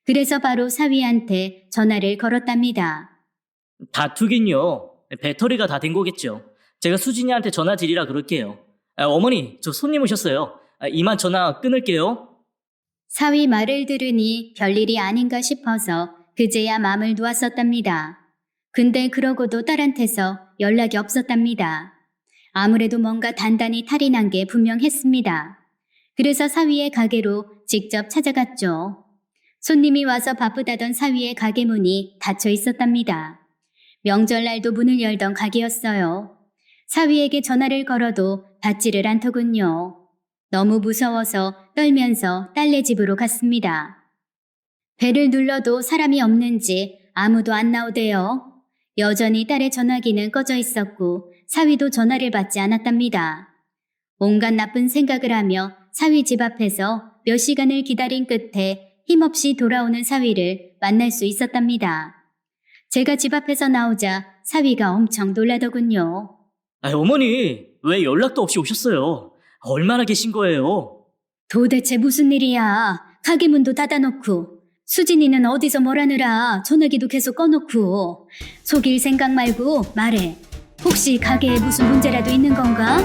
그래서 바로 사위한테 전화를 걸었답니다. 다투긴요. 배터리가 다 된 거겠죠. 제가 수진이한테 전화 드리라 그럴게요. 어머니, 저 손님 오셨어요. 이만 전화 끊을게요. 사위 말을 들으니 별일이 아닌가 싶어서 그제야 마음을 놓았었답니다. 근데 그러고도 딸한테서 연락이 없었답니다. 아무래도 뭔가 단단히 탈이 난 게 분명했습니다. 그래서 사위의 가게로 직접 찾아갔죠. 손님이 와서 바쁘다던 사위의 가게 문이 닫혀 있었답니다. 명절날도 문을 열던 가게였어요. 사위에게 전화를 걸어도 받지를 않더군요. 너무 무서워서 떨면서 딸네 집으로 갔습니다. 배를 눌러도 사람이 없는지 아무도 안 나오대요. 여전히 딸의 전화기는 꺼져 있었고 사위도 전화를 받지 않았답니다. 온갖 나쁜 생각을 하며 사위 집 앞에서 몇 시간을 기다린 끝에 힘없이 돌아오는 사위를 만날 수 있었답니다. 제가 집 앞에서 나오자 사위가 엄청 놀라더군요. 어머니, 왜 연락도 없이 오셨어요? 얼마나 계신 거예요? 도대체 무슨 일이야? 가게 문도 닫아놓고 수진이는 어디서 뭘 하느라 전화기도 계속 꺼놓고 속일 생각 말고 말해. 혹시 가게에 무슨 문제라도 있는 건가?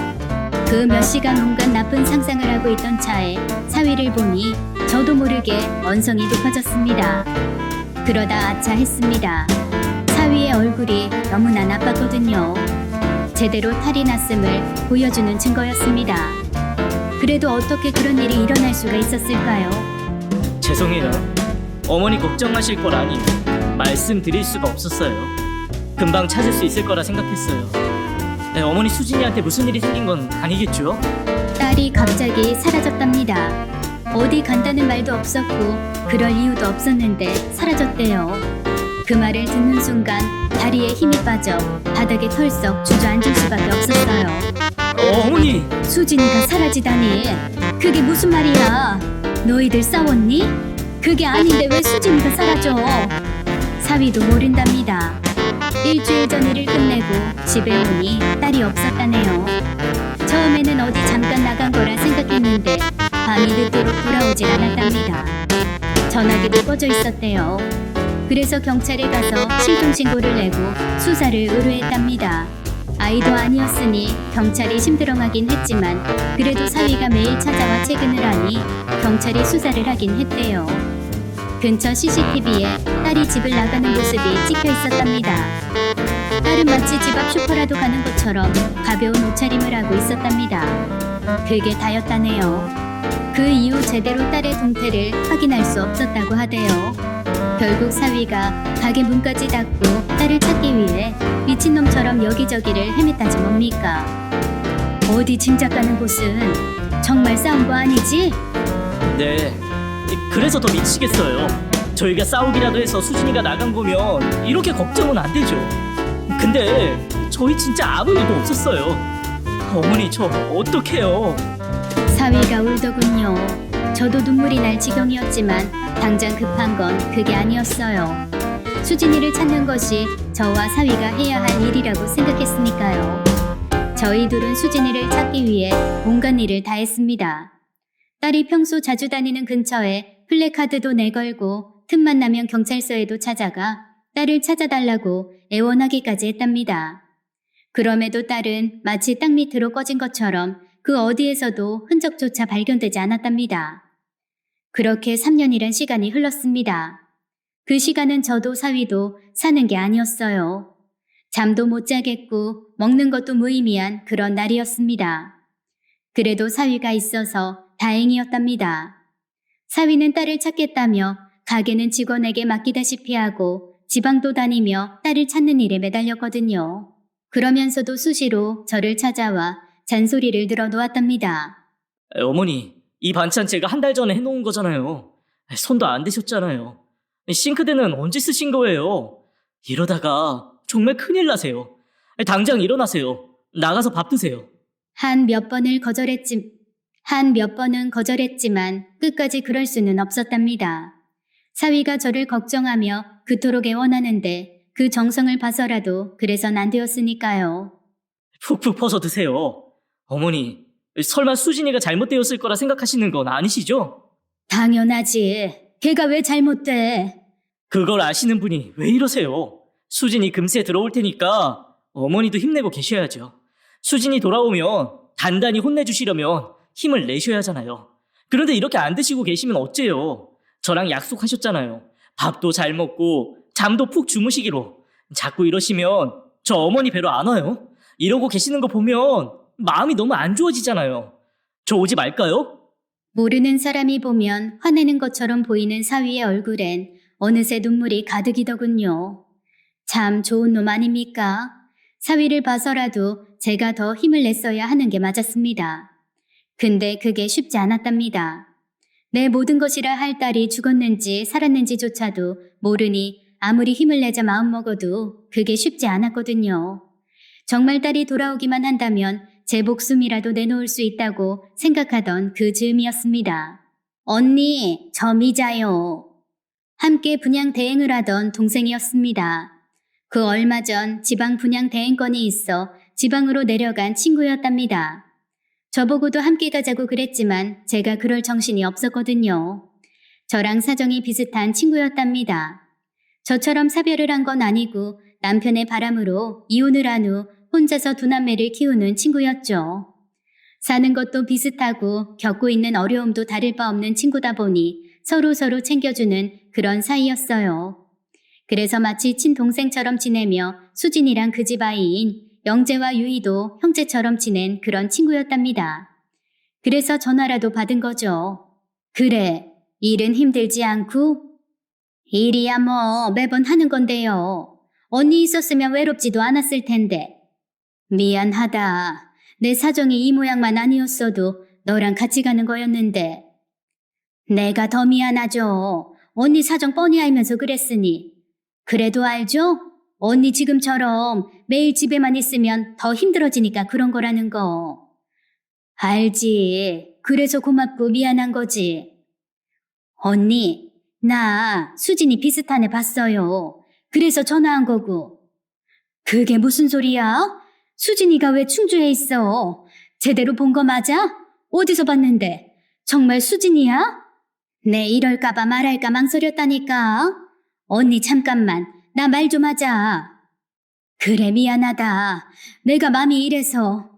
그 몇 시간 온갖 나쁜 상상을 하고 있던 차에 사위를 보니 저도 모르게 언성이 높아졌습니다. 그러다 아차 했습니다. 사위의 얼굴이 너무나 나빴거든요. 제대로 탈이 났음을 보여주는 증거였습니다. 그래도 어떻게 그런 일이 일어날 수가 있었을까요? 죄송해요. 어머니 걱정하실 걸 아니 말씀드릴 수가 없었어요. 금방 찾을 수 있을 거라 생각했어요. 어머니 수진이한테 무슨 일이 생긴 건 아니겠죠? 딸이 갑자기 사라졌답니다. 어디 간다는 말도 없었고 그럴 이유도 없었는데 사라졌대요. 그 말을 듣는 순간 다리에 힘이 빠져 바닥에 털썩 주저앉을 수밖에 없었어요. 어머니! 수진이가 사라지다니 그게 무슨 말이야? 너희들 싸웠니? 그게 아닌데 왜 수진이가 사라져? 사위도 모른답니다. 일주일 전 일을 끝내고 집에 오니 딸이 없었다네요. 처음에는 어디 잠깐 나간 거라 생각했는데 밤이 늦도록 돌아오질 않았답니다. 전화기도 꺼져 있었대요. 그래서 경찰에 가서 실종신고를 내고 수사를 의뢰했답니다. 아이도 아니었으니 경찰이 심드렁하긴 했지만 그래도 사위가 매일 찾아와 체근을 하니 경찰이 수사를 하긴 했대요. 근처 CCTV에 딸이 집을 나가는 모습이 찍혀 있었답니다. 딸은 마치 집 앞 슈퍼라도 가는 것처럼 가벼운 옷차림을 하고 있었답니다. 그게 다였다네요. 그 이후 제대로 딸의 동태를 확인할 수 없었다고 하대요. 결국 사위가 가게 문까지 닫고 딸을 찾기 위해 미친놈처럼 여기저기를 헤맸다지 뭡니까? 어디 짐작 가는 곳은 정말 싸운 거 아니지? 네, 그래서 더 미치겠어요. 저희가 싸우기라도 해서 수진이가 나간 거면 이렇게 걱정은 안 되죠. 근데 저희 진짜 아무 일도 없었어요. 어머니 저 어떡해요? 사위가 울더군요. 저도 눈물이 날 지경이었지만 당장 급한 건 그게 아니었어요. 수진이를 찾는 것이 저와 사위가 해야 할 일이라고 생각했으니까요. 저희 둘은 수진이를 찾기 위해 온갖 일을 다 했습니다. 딸이 평소 자주 다니는 근처에 플래카드도 내걸고 틈만 나면 경찰서에도 찾아가 딸을 찾아달라고 애원하기까지 했답니다. 그럼에도 딸은 마치 땅 밑으로 꺼진 것처럼 그 어디에서도 흔적조차 발견되지 않았답니다. 그렇게 3년이란 시간이 흘렀습니다. 그 시간은 저도 사위도 사는 게 아니었어요. 잠도 못 자겠고 먹는 것도 무의미한 그런 날이었습니다. 그래도 사위가 있어서 다행이었답니다. 사위는 딸을 찾겠다며 가게는 직원에게 맡기다시피 하고 지방도 다니며 딸을 찾는 일에 매달렸거든요. 그러면서도 수시로 저를 찾아와 잔소리를 들어놓았답니다. 어머니, 이 반찬 제가 한 달 전에 해놓은 거잖아요. 손도 안 대셨잖아요. 싱크대는 언제 쓰신 거예요? 이러다가 정말 큰일 나세요. 당장 일어나세요. 나가서 밥 드세요. 한 몇 번은 거절했지만 끝까지 그럴 수는 없었답니다. 사위가 저를 걱정하며 그토록 애원하는데 그 정성을 봐서라도 그래선 안 되었으니까요. 푹푹 퍼서 드세요. 어머니, 설마 수진이가 잘못되었을 거라 생각하시는 건 아니시죠? 당연하지. 걔가 왜 잘못돼? 그걸 아시는 분이 왜 이러세요? 수진이 금세 들어올 테니까 어머니도 힘내고 계셔야죠. 수진이 돌아오면 단단히 혼내주시려면 힘을 내셔야 하잖아요. 그런데 이렇게 안 드시고 계시면 어째요? 저랑 약속하셨잖아요. 밥도 잘 먹고 잠도 푹 주무시기로. 자꾸 이러시면 저 어머니 뵈러 안 와요? 이러고 계시는 거 보면 마음이 너무 안 좋아지잖아요. 저 오지 말까요? 모르는 사람이 보면 화내는 것처럼 보이는 사위의 얼굴엔 어느새 눈물이 가득이더군요. 참 좋은 놈 아닙니까? 사위를 봐서라도 제가 더 힘을 냈어야 하는 게 맞았습니다. 근데 그게 쉽지 않았답니다. 내 모든 것이라 할 딸이 죽었는지 살았는지조차도 모르니 아무리 힘을 내자 마음먹어도 그게 쉽지 않았거든요. 정말 딸이 돌아오기만 한다면 제 목숨이라도 내놓을 수 있다고 생각하던 그 즈음이었습니다. 언니, 저 미자요. 함께 분양 대행을 하던 동생이었습니다. 그 얼마 전 지방 분양 대행권이 있어 지방으로 내려간 친구였답니다. 저보고도 함께 가자고 그랬지만 제가 그럴 정신이 없었거든요. 저랑 사정이 비슷한 친구였답니다. 저처럼 사별을 한 건 아니고 남편의 바람으로 이혼을 한 후 혼자서 두 남매를 키우는 친구였죠. 사는 것도 비슷하고 겪고 있는 어려움도 다를 바 없는 친구다 보니 서로 챙겨주는 그런 사이였어요. 그래서 마치 친동생처럼 지내며 수진이랑 그 집 아이인 영재와 유이도 형제처럼 지낸 그런 친구였답니다. 그래서 전화라도 받은 거죠. 그래, 일은 힘들지 않고? 일이야 뭐 매번 하는 건데요. 언니 있었으면 외롭지도 않았을 텐데. 미안하다. 내 사정이 이 모양만 아니었어도 너랑 같이 가는 거였는데. 내가 더 미안하죠. 언니 사정 뻔히 알면서 그랬으니. 그래도 알죠? 언니 지금처럼 매일 집에만 있으면 더 힘들어지니까 그런 거라는 거. 알지. 그래서 고맙고 미안한 거지. 언니, 나 수진이 비슷한 애 봤어요. 그래서 전화한 거고. 그게 무슨 소리야? 수진이가 왜 충주에 있어? 제대로 본 거 맞아? 어디서 봤는데? 정말 수진이야? 내 이럴까봐 말할까 망설였다니까. 언니 잠깐만, 나 말 좀 하자. 그래 미안하다. 내가 맘이 이래서.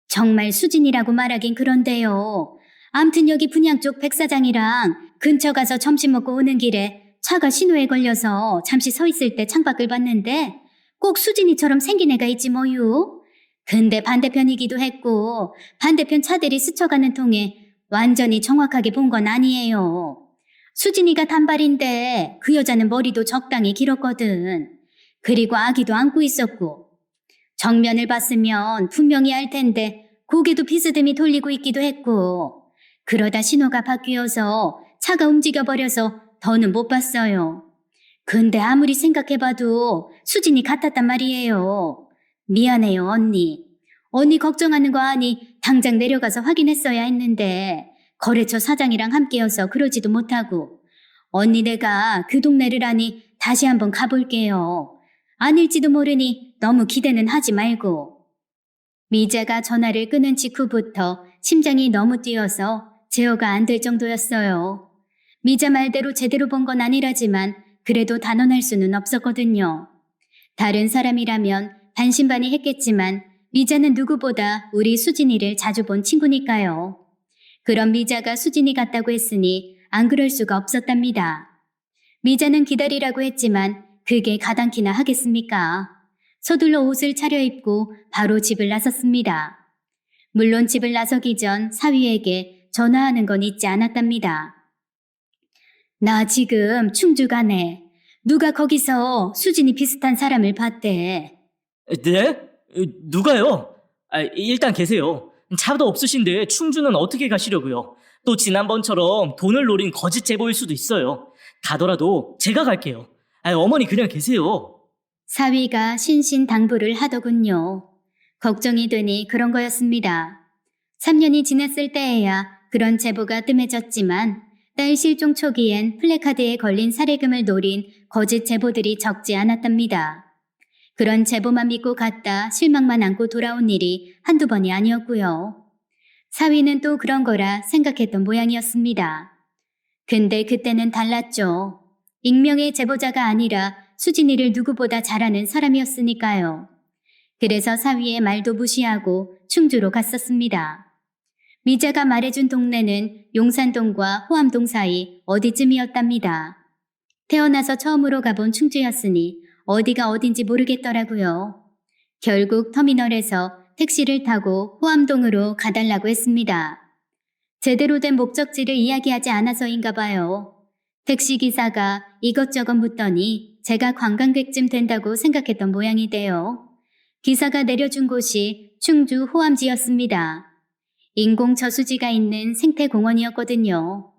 정말 수진이라고 말하긴 그런데요. 암튼 여기 분양 쪽 백사장이랑 근처 가서 점심 먹고 오는 길에 차가 신호에 걸려서 잠시 서 있을 때 창밖을 봤는데 꼭 수진이처럼 생긴 애가 있지 뭐유. 근데 반대편이기도 했고 반대편 차들이 스쳐가는 통에 완전히 정확하게 본 건 아니에요. 수진이가 단발인데 그 여자는 머리도 적당히 길었거든. 그리고 아기도 안고 있었고. 정면을 봤으면 분명히 알 텐데 고개도 비스듬히 돌리고 있기도 했고. 그러다 신호가 바뀌어서 차가 움직여버려서 더는 못 봤어요. 근데 아무리 생각해봐도 수진이 같았단 말이에요. 미안해요 언니. 언니 걱정하는 거 아니 당장 내려가서 확인했어야 했는데 거래처 사장이랑 함께여서 그러지도 못하고. 언니 내가 그 동네를 아니 다시 한번 가볼게요. 아닐지도 모르니 너무 기대는 하지 말고. 미자가 전화를 끊은 직후부터 심장이 너무 뛰어서 제어가 안 될 정도였어요. 미자 말대로 제대로 본 건 아니라지만 그래도 단언할 수는 없었거든요. 다른 사람이라면 반신반의했겠지만 미자는 누구보다 우리 수진이를 자주 본 친구니까요. 그럼 미자가 수진이 같다고 했으니 안 그럴 수가 없었답니다. 미자는 기다리라고 했지만 그게 가당키나 하겠습니까? 서둘러 옷을 차려입고 바로 집을 나섰습니다. 물론 집을 나서기 전 사위에게 전화하는 건 잊지 않았답니다. 나 지금 충주 가네. 누가 거기서 수진이 비슷한 사람을 봤대. 네? 누가요? 일단 계세요. 차도 없으신데 충주는 어떻게 가시려고요? 또 지난번처럼 돈을 노린 거짓 제보일 수도 있어요. 가더라도 제가 갈게요. 어머니 그냥 계세요. 사위가 신신당부를 하더군요. 걱정이 되니 그런 거였습니다. 3년이 지났을 때에야 그런 제보가 뜸해졌지만 딸 실종 초기엔 플래카드에 걸린 사례금을 노린 거짓 제보들이 적지 않았답니다. 그런 제보만 믿고 갔다 실망만 안고 돌아온 일이 한두 번이 아니었고요. 사위는 또 그런 거라 생각했던 모양이었습니다. 근데 그때는 달랐죠. 익명의 제보자가 아니라 수진이를 누구보다 잘 아는 사람이었으니까요. 그래서 사위의 말도 무시하고 충주로 갔었습니다. 미자가 말해준 동네는 용산동과 호암동 사이 어디쯤이었답니다. 태어나서 처음으로 가본 충주였으니 어디가 어딘지 모르겠더라고요. 결국 터미널에서 택시를 타고 호암동으로 가달라고 했습니다. 제대로 된 목적지를 이야기하지 않아서인가 봐요. 택시기사가 이것저것 묻더니 제가 관광객쯤 된다고 생각했던 모양이대요. 기사가 내려준 곳이 충주 호암지였습니다. 인공 저수지가 있는 생태공원이었거든요.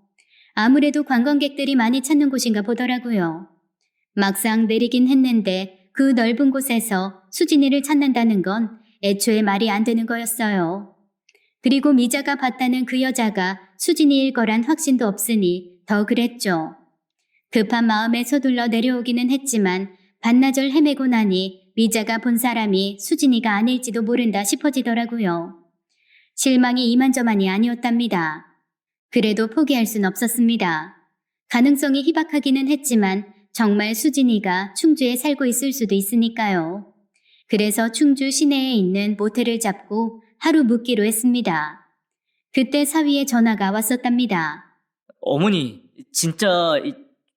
아무래도 관광객들이 많이 찾는 곳인가 보더라고요. 막상 내리긴 했는데 그 넓은 곳에서 수진이를 찾는다는 건 애초에 말이 안 되는 거였어요. 그리고 미자가 봤다는 그 여자가 수진이일 거란 확신도 없으니 더 그랬죠. 급한 마음에 서둘러 내려오기는 했지만 반나절 헤매고 나니 미자가 본 사람이 수진이가 아닐지도 모른다 싶어지더라고요. 실망이 이만저만이 아니었답니다. 그래도 포기할 순 없었습니다. 가능성이 희박하기는 했지만 정말 수진이가 충주에 살고 있을 수도 있으니까요. 그래서 충주 시내에 있는 모텔을 잡고 하루 묵기로 했습니다. 그때 사위의 전화가 왔었답니다. 어머니, 진짜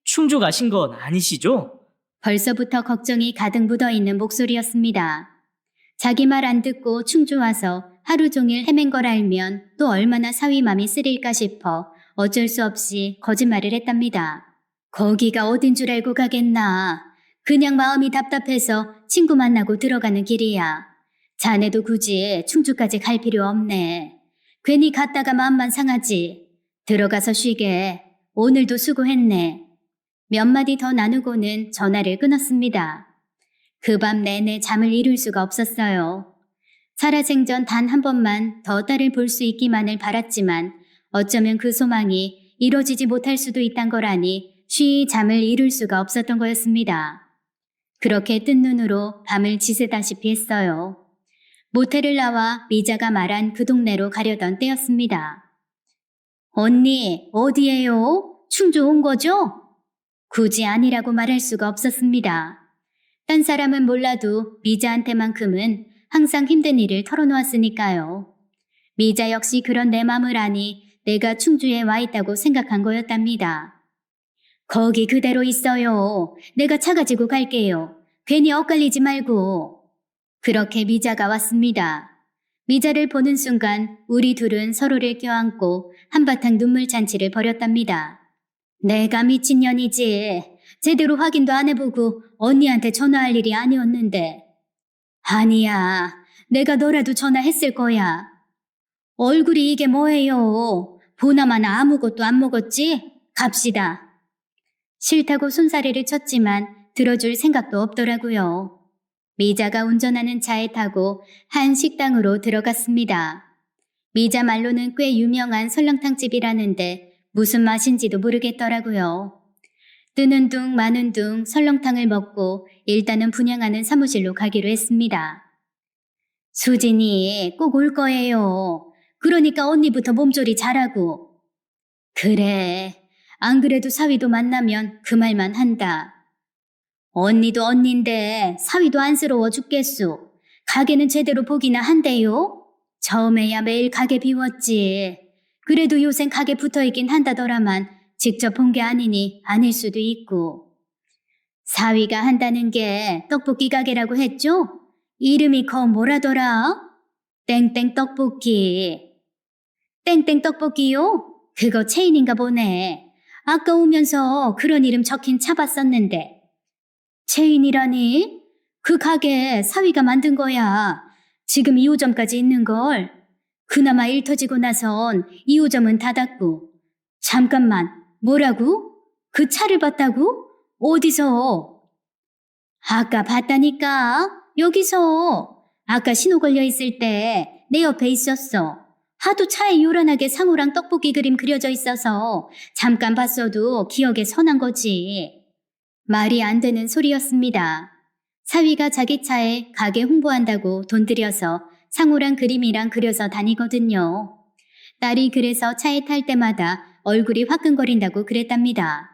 충주 가신 건 아니시죠? 벌써부터 걱정이 가득 묻어있는 목소리였습니다. 자기 말 안 듣고 충주 와서 하루 종일 헤맨 걸 알면 또 얼마나 사위 맘이 쓰릴까 싶어 어쩔 수 없이 거짓말을 했답니다. 거기가 어딘 줄 알고 가겠나. 그냥 마음이 답답해서 친구 만나고 들어가는 길이야. 자네도 굳이 충주까지 갈 필요 없네. 괜히 갔다가 마음만 상하지. 들어가서 쉬게. 오늘도 수고했네. 몇 마디 더 나누고는 전화를 끊었습니다. 그 밤 내내 잠을 이룰 수가 없었어요. 살아생전 단 한 번만 더 딸을 볼 수 있기만을 바랐지만 어쩌면 그 소망이 이루어지지 못할 수도 있단 거라니 쉬이 잠을 이룰 수가 없었던 거였습니다. 그렇게 뜬 눈으로 밤을 지새다시피 했어요. 모텔을 나와 미자가 말한 그 동네로 가려던 때였습니다. 언니, 어디예요? 충주 온 거죠? 굳이 아니라고 말할 수가 없었습니다. 딴 사람은 몰라도 미자한테만큼은 항상 힘든 일을 털어놓았으니까요. 미자 역시 그런 내 맘을 아니 내가 충주에 와 있다고 생각한 거였답니다. 거기 그대로 있어요. 내가 차 가지고 갈게요. 괜히 엇갈리지 말고. 그렇게 미자가 왔습니다. 미자를 보는 순간 우리 둘은 서로를 껴안고 한바탕 눈물 잔치를 벌였답니다. 내가 미친년이지. 제대로 확인도 안 해보고 언니한테 전화할 일이 아니었는데. 아니야. 내가 너라도 전화했을 거야. 얼굴이 이게 뭐예요? 보나마나 아무것도 안 먹었지? 갑시다. 싫다고 손사래를 쳤지만 들어줄 생각도 없더라고요. 미자가 운전하는 차에 타고 한 식당으로 들어갔습니다. 미자 말로는 꽤 유명한 설렁탕집이라는데 무슨 맛인지도 모르겠더라고요. 뜨는 둥 마는 둥 설렁탕을 먹고 일단은 분양하는 사무실로 가기로 했습니다. 수진이 꼭 올 거예요. 그러니까 언니부터 몸조리 잘하고. 그래. 안 그래도 사위도 만나면 그 말만 한다. 언니도 언니인데 사위도 안쓰러워 죽겠소. 가게는 제대로 보기나 한대요. 처음에야 매일 가게 비웠지. 그래도 요샌 가게 붙어있긴 한다더라만 직접 본 게 아니니 아닐 수도 있고. 사위가 한다는 게 떡볶이 가게라고 했죠? 이름이 뭐라더라? 땡땡 떡볶이. 땡땡 떡볶이요? 그거 체인인가 보네. 아까 오면서 그런 이름 적힌 차 봤었는데. 체인이라니? 그 가게 사위가 만든 거야. 지금 2호점까지 있는걸. 그나마 일 터지고 나선 2호점은 닫았고. 잠깐만, 뭐라고? 그 차를 봤다고? 어디서? 아까 봤다니까. 여기서. 아까 신호 걸려 있을 때 내 옆에 있었어. 하도 차에 요란하게 상우랑 떡볶이 그림 그려져 있어서 잠깐 봤어도 기억에 선한 거지. 말이 안 되는 소리였습니다. 사위가 자기 차에 가게 홍보한다고 돈 들여서 상우랑 그림이랑 그려서 다니거든요. 딸이 그래서 차에 탈 때마다 얼굴이 화끈거린다고 그랬답니다.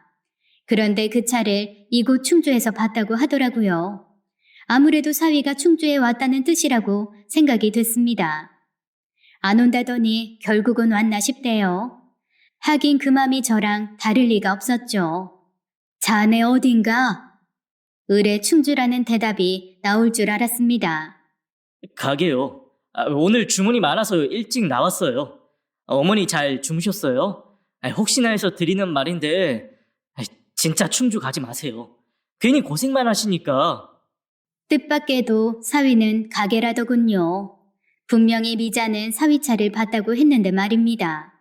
그런데 그 차를 이곳 충주에서 봤다고 하더라고요. 아무래도 사위가 충주에 왔다는 뜻이라고 생각이 됐습니다. 안 온다더니 결국은 왔나 싶대요. 하긴 그 맘이 저랑 다를 리가 없었죠. 자네 어딘가? 을에 충주라는 대답이 나올 줄 알았습니다. 가게요. 오늘 주문이 많아서 일찍 나왔어요. 어머니 잘 주무셨어요? 혹시나 해서 드리는 말인데 진짜 충주 가지 마세요. 괜히 고생만 하시니까. 뜻밖에도 사위는 가게라더군요. 분명히 미자는 사위 차를 봤다고 했는데 말입니다.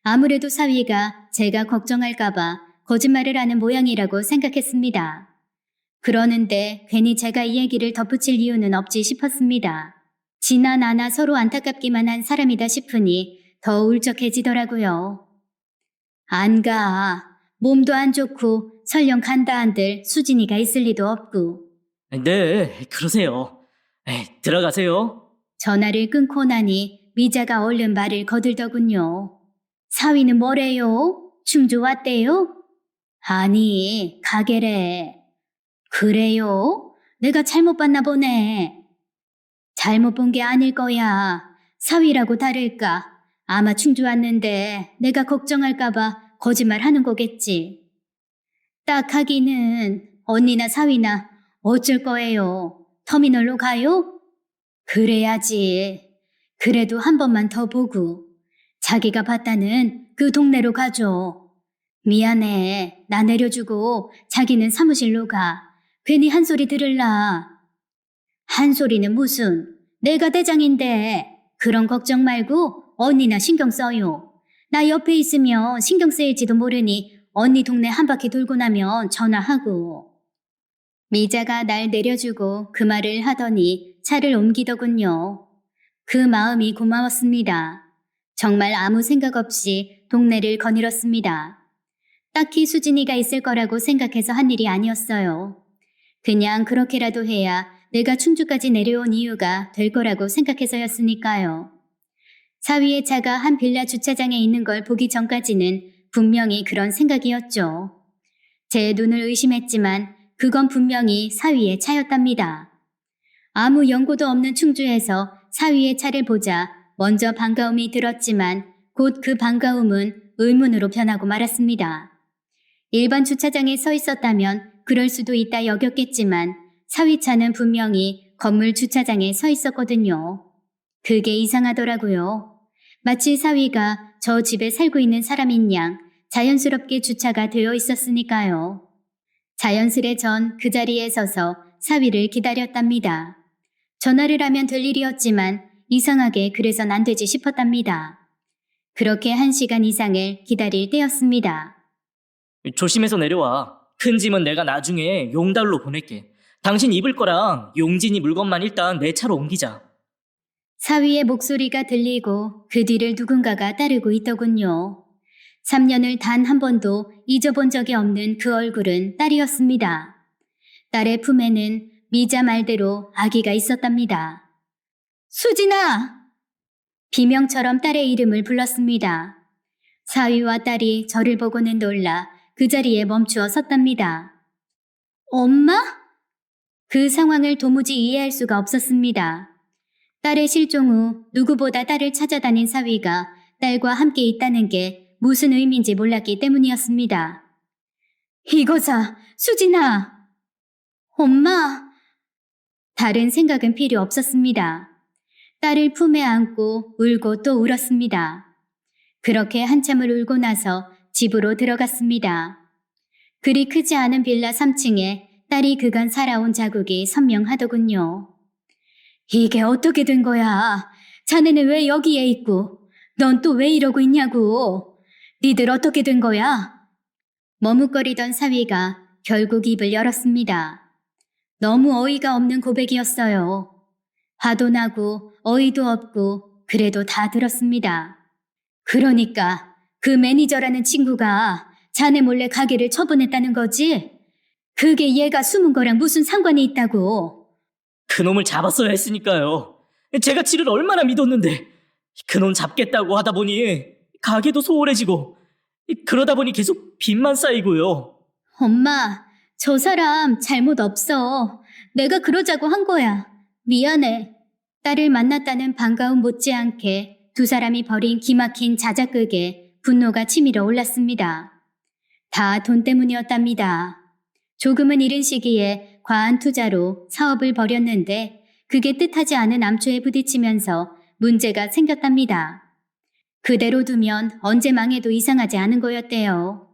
아무래도 사위가 제가 걱정할까봐 거짓말을 하는 모양이라고 생각했습니다. 그러는데 괜히 제가 이 얘기를 덧붙일 이유는 없지 싶었습니다. 지나 나나 서로 안타깝기만 한 사람이다 싶으니 더 울적해지더라고요. 안 가. 몸도 안 좋고 설령 간다 한들 수진이가 있을 리도 없고. 네, 그러세요. 들어가세요. 전화를 끊고 나니 미자가 얼른 말을 거들더군요. 사위는 뭐래요? 충주 왔대요? 아니, 가게래. 그래요? 내가 잘못 봤나 보네. 잘못 본 게 아닐 거야. 사위라고 다를까. 아마 충주 왔는데 내가 걱정할까봐 거짓말 하는 거겠지. 딱 하기는 언니나 사위나 어쩔 거예요. 터미널로 가요? 그래야지. 그래도 한 번만 더 보고. 자기가 봤다는 그 동네로 가죠. 미안해. 나 내려주고 자기는 사무실로 가. 괜히 한 소리 들을라. 한 소리는 무슨. 내가 대장인데. 그런 걱정 말고 언니나 신경 써요. 나 옆에 있으면 신경 쓰일지도 모르니 언니 동네 한 바퀴 돌고 나면 전화하고. 미자가 날 내려주고 그 말을 하더니 차를 옮기더군요. 그 마음이 고마웠습니다. 정말 아무 생각 없이 동네를 거닐었습니다. 딱히 수진이가 있을 거라고 생각해서 한 일이 아니었어요. 그냥 그렇게라도 해야 내가 충주까지 내려온 이유가 될 거라고 생각해서였으니까요. 사위의 차가 한 빌라 주차장에 있는 걸 보기 전까지는 분명히 그런 생각이었죠. 제 눈을 의심했지만 그건 분명히 사위의 차였답니다. 아무 연고도 없는 충주에서 사위의 차를 보자 먼저 반가움이 들었지만 곧 그 반가움은 의문으로 변하고 말았습니다. 일반 주차장에 서 있었다면 그럴 수도 있다 여겼겠지만 사위차는 분명히 건물 주차장에 서 있었거든요. 그게 이상하더라고요. 마치 사위가 저 집에 살고 있는 사람인 양 자연스럽게 주차가 되어 있었으니까요. 자연스레 전 그 자리에 서서 사위를 기다렸답니다. 전화를 하면 될 일이었지만 이상하게 그래선 안 되지 싶었답니다. 그렇게 1시간 이상을 기다릴 때였습니다. 조심해서 내려와. 큰 짐은 내가 나중에 용달로 보낼게. 당신 입을 거랑 용진이 물건만 일단 내 차로 옮기자. 사위의 목소리가 들리고 그 뒤를 누군가가 따르고 있더군요. 3년을 단 한 번도 잊어본 적이 없는 그 얼굴은 딸이었습니다. 딸의 품에는 미자 말대로 아기가 있었답니다. 수진아! 비명처럼 딸의 이름을 불렀습니다. 사위와 딸이 저를 보고는 놀라 그 자리에 멈추어 섰답니다. 엄마? 그 상황을 도무지 이해할 수가 없었습니다. 딸의 실종 후 누구보다 딸을 찾아다닌 사위가 딸과 함께 있다는 게 무슨 의미인지 몰랐기 때문이었습니다. 이거사, 수진아! 엄마! 다른 생각은 필요 없었습니다. 딸을 품에 안고 울고 또 울었습니다. 그렇게 한참을 울고 나서 집으로 들어갔습니다. 그리 크지 않은 빌라 3층에 딸이 그간 살아온 자국이 선명하더군요. 이게 어떻게 된 거야? 자네는 왜 여기에 있고 넌 또 왜 이러고 있냐고. 니들 어떻게 된 거야? 머뭇거리던 사위가 결국 입을 열었습니다. 너무 어이가 없는 고백이었어요. 화도 나고 어이도 없고 그래도 다 들었습니다. 그러니까 그 매니저라는 친구가 자네 몰래 가게를 처분했다는 거지? 그게 얘가 숨은 거랑 무슨 상관이 있다고? 그놈을 잡았어야 했으니까요. 제가 지를 얼마나 믿었는데 그놈 잡겠다고 하다 보니 가게도 소홀해지고 그러다 보니 계속 빚만 쌓이고요. 엄마, 저 사람 잘못 없어. 내가 그러자고 한 거야. 미안해. 딸을 만났다는 반가움 못지않게 두 사람이 벌인 기막힌 자작극에 분노가 치밀어 올랐습니다. 다 돈 때문이었답니다. 조금은 이른 시기에 과한 투자로 사업을 벌였는데 그게 뜻하지 않은 암초에 부딪히면서 문제가 생겼답니다. 그대로 두면 언제 망해도 이상하지 않은 거였대요.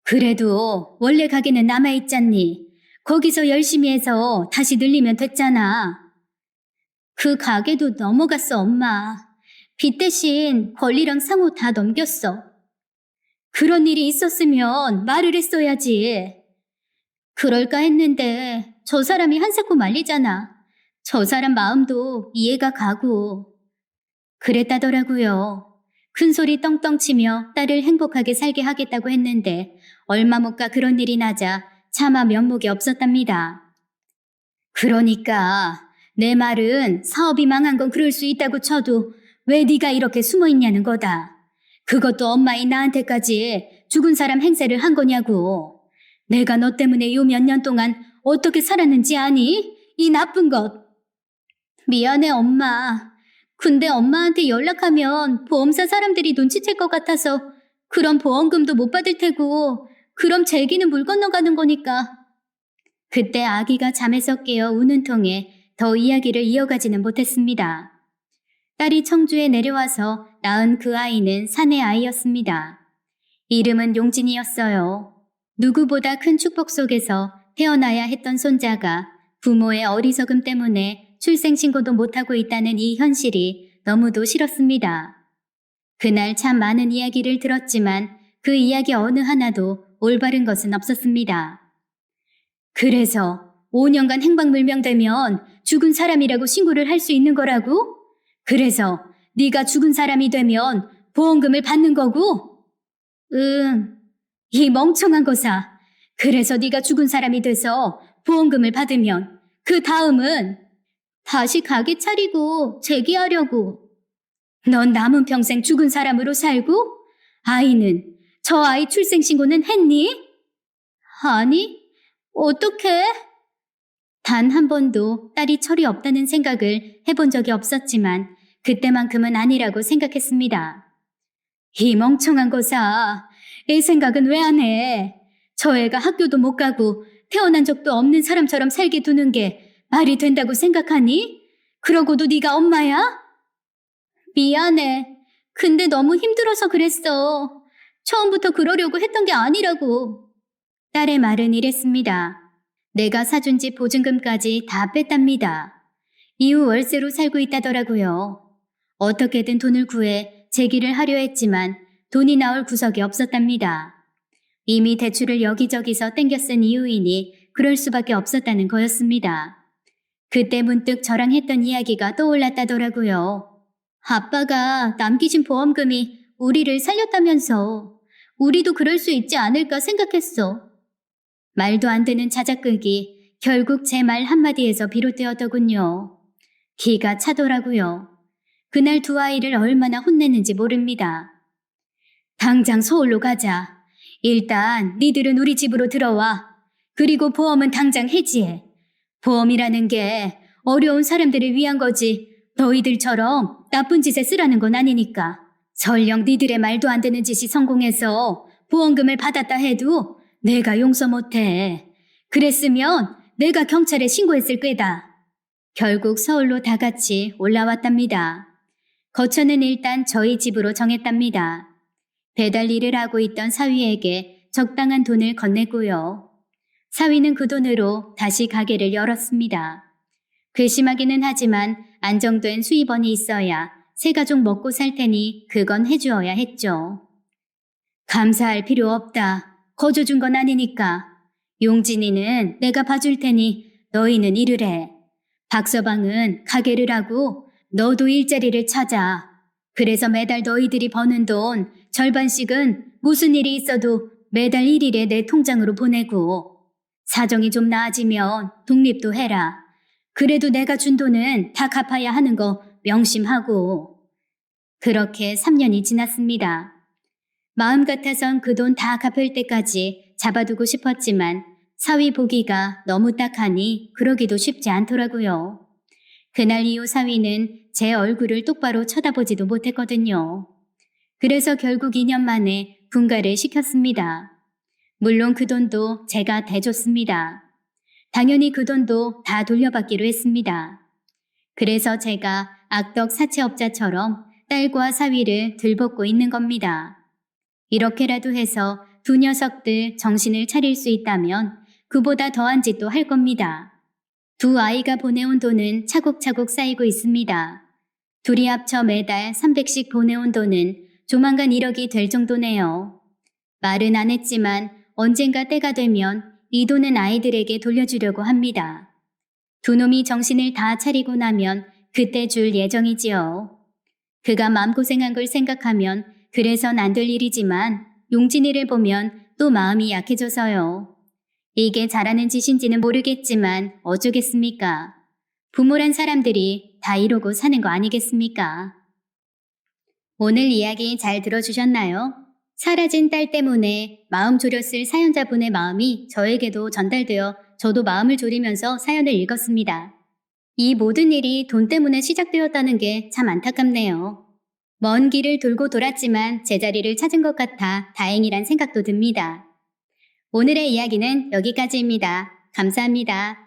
그래도 원래 가게는 남아있잖니. 거기서 열심히 해서 다시 늘리면 됐잖아. 그 가게도 넘어갔어, 엄마. 빚 대신 권리랑 상호 다 넘겼어. 그런 일이 있었으면 말을 했어야지. 그럴까 했는데 저 사람이 한사코 말리잖아. 저 사람 마음도 이해가 가고. 그랬다더라고요. 큰 소리 떵떵 치며 딸을 행복하게 살게 하겠다고 했는데 얼마 못 가 그런 일이 나자 차마 면목이 없었답니다. 그러니까 내 말은 사업이 망한 건 그럴 수 있다고 쳐도 왜 네가 이렇게 숨어 있냐는 거다. 그것도 엄마이 나한테까지 죽은 사람 행세를 한 거냐고. 내가 너 때문에 요 몇 년 동안 어떻게 살았는지 아니? 이 나쁜 것. 미안해, 엄마. 근데 엄마한테 연락하면 보험사 사람들이 눈치챌 것 같아서 그럼 보험금도 못 받을 테고 그럼 제기는 물 건너가는 거니까. 그때 아기가 잠에서 깨어 우는 통에 더 이야기를 이어가지는 못했습니다. 딸이 청주에 내려와서 낳은 그 아이는 사내 아이였습니다. 이름은 용진이었어요. 누구보다 큰 축복 속에서 태어나야 했던 손자가 부모의 어리석음 때문에 출생신고도 못하고 있다는 이 현실이 너무도 싫었습니다. 그날 참 많은 이야기를 들었지만 그 이야기 어느 하나도 올바른 것은 없었습니다. 그래서 5년간 행방불명되면 죽은 사람이라고 신고를 할 수 있는 거라고? 그래서 네가 죽은 사람이 되면 보험금을 받는 거고? 응, 이 멍청한 거사. 그래서 네가 죽은 사람이 돼서 보험금을 받으면 그 다음은 다시 가게 차리고 재기하려고. 넌 남은 평생 죽은 사람으로 살고 아이는 저 아이 출생신고는 했니? 아니, 어떡해? 단 한 번도 딸이 철이 없다는 생각을 해본 적이 없었지만 그때만큼은 아니라고 생각했습니다. 이 멍청한 거사, 애 생각은 왜 안 해? 저 애가 학교도 못 가고 태어난 적도 없는 사람처럼 살게 두는 게 말이 된다고 생각하니? 그러고도 네가 엄마야? 미안해. 근데 너무 힘들어서 그랬어. 처음부터 그러려고 했던 게 아니라고. 딸의 말은 이랬습니다. 내가 사준 집 보증금까지 다 뺐답니다. 이후 월세로 살고 있다더라고요. 어떻게든 돈을 구해 제기를 하려 했지만 돈이 나올 구석이 없었답니다. 이미 대출을 여기저기서 땡겨 쓴 이유이니 그럴 수밖에 없었다는 거였습니다. 그때 문득 저랑 했던 이야기가 떠올랐다더라고요. 아빠가 남기신 보험금이 우리를 살렸다면서 우리도 그럴 수 있지 않을까 생각했어. 말도 안 되는 자작극이 결국 제 말 한마디에서 비롯되었더군요. 기가 차더라고요. 그날 두 아이를 얼마나 혼냈는지 모릅니다. 당장 서울로 가자. 일단 니들은 우리 집으로 들어와. 그리고 보험은 당장 해지해. 보험이라는 게 어려운 사람들을 위한 거지 너희들처럼 나쁜 짓에 쓰라는 건 아니니까. 설령 니들의 말도 안 되는 짓이 성공해서 보험금을 받았다 해도 내가 용서 못해. 그랬으면 내가 경찰에 신고했을 꾀다. 결국 서울로 다 같이 올라왔답니다. 거처는 일단 저희 집으로 정했답니다. 배달 일을 하고 있던 사위에게 적당한 돈을 건네고요. 사위는 그 돈으로 다시 가게를 열었습니다. 괘씸하기는 하지만 안정된 수입원이 있어야 세 가족 먹고 살 테니 그건 해주어야 했죠. 감사할 필요 없다. 거저준 건 아니니까. 용진이는 내가 봐줄 테니 너희는 일을 해. 박서방은 가게를 하고 너도 일자리를 찾아. 그래서 매달 너희들이 버는 돈 절반씩은 무슨 일이 있어도 매달 1일에 내 통장으로 보내고 사정이 좀 나아지면 독립도 해라. 그래도 내가 준 돈은 다 갚아야 하는 거 명심하고. 그렇게 3년이 지났습니다. 마음 같아선 그 돈 다 갚을 때까지 잡아두고 싶었지만 사위 보기가 너무 딱하니 그러기도 쉽지 않더라고요. 그날 이후 사위는 제 얼굴을 똑바로 쳐다보지도 못했거든요. 그래서 결국 2년 만에 분가를 시켰습니다. 물론 그 돈도 제가 대줬습니다. 당연히 그 돈도 다 돌려받기로 했습니다. 그래서 제가 악덕 사채업자처럼 딸과 사위를 들볶고 있는 겁니다. 이렇게라도 해서 두 녀석들 정신을 차릴 수 있다면 그보다 더한 짓도 할 겁니다. 두 아이가 보내온 돈은 차곡차곡 쌓이고 있습니다. 둘이 합쳐 매달 300씩 보내온 돈은 조만간 1억이 될 정도네요. 말은 안 했지만 언젠가 때가 되면 이 돈은 아이들에게 돌려주려고 합니다. 두 놈이 정신을 다 차리고 나면 그때 줄 예정이지요. 그가 마음고생한 걸 생각하면 그래선 안 될 일이지만 용진이를 보면 또 마음이 약해져서요. 이게 잘하는 짓인지는 모르겠지만 어쩌겠습니까? 부모란 사람들이 다 이러고 사는 거 아니겠습니까? 오늘 이야기 잘 들어주셨나요? 사라진 딸 때문에 마음 졸였을 사연자분의 마음이 저에게도 전달되어 저도 마음을 졸이면서 사연을 읽었습니다. 이 모든 일이 돈 때문에 시작되었다는 게 참 안타깝네요. 먼 길을 돌고 돌았지만 제자리를 찾은 것 같아 다행이란 생각도 듭니다. 오늘의 이야기는 여기까지입니다. 감사합니다.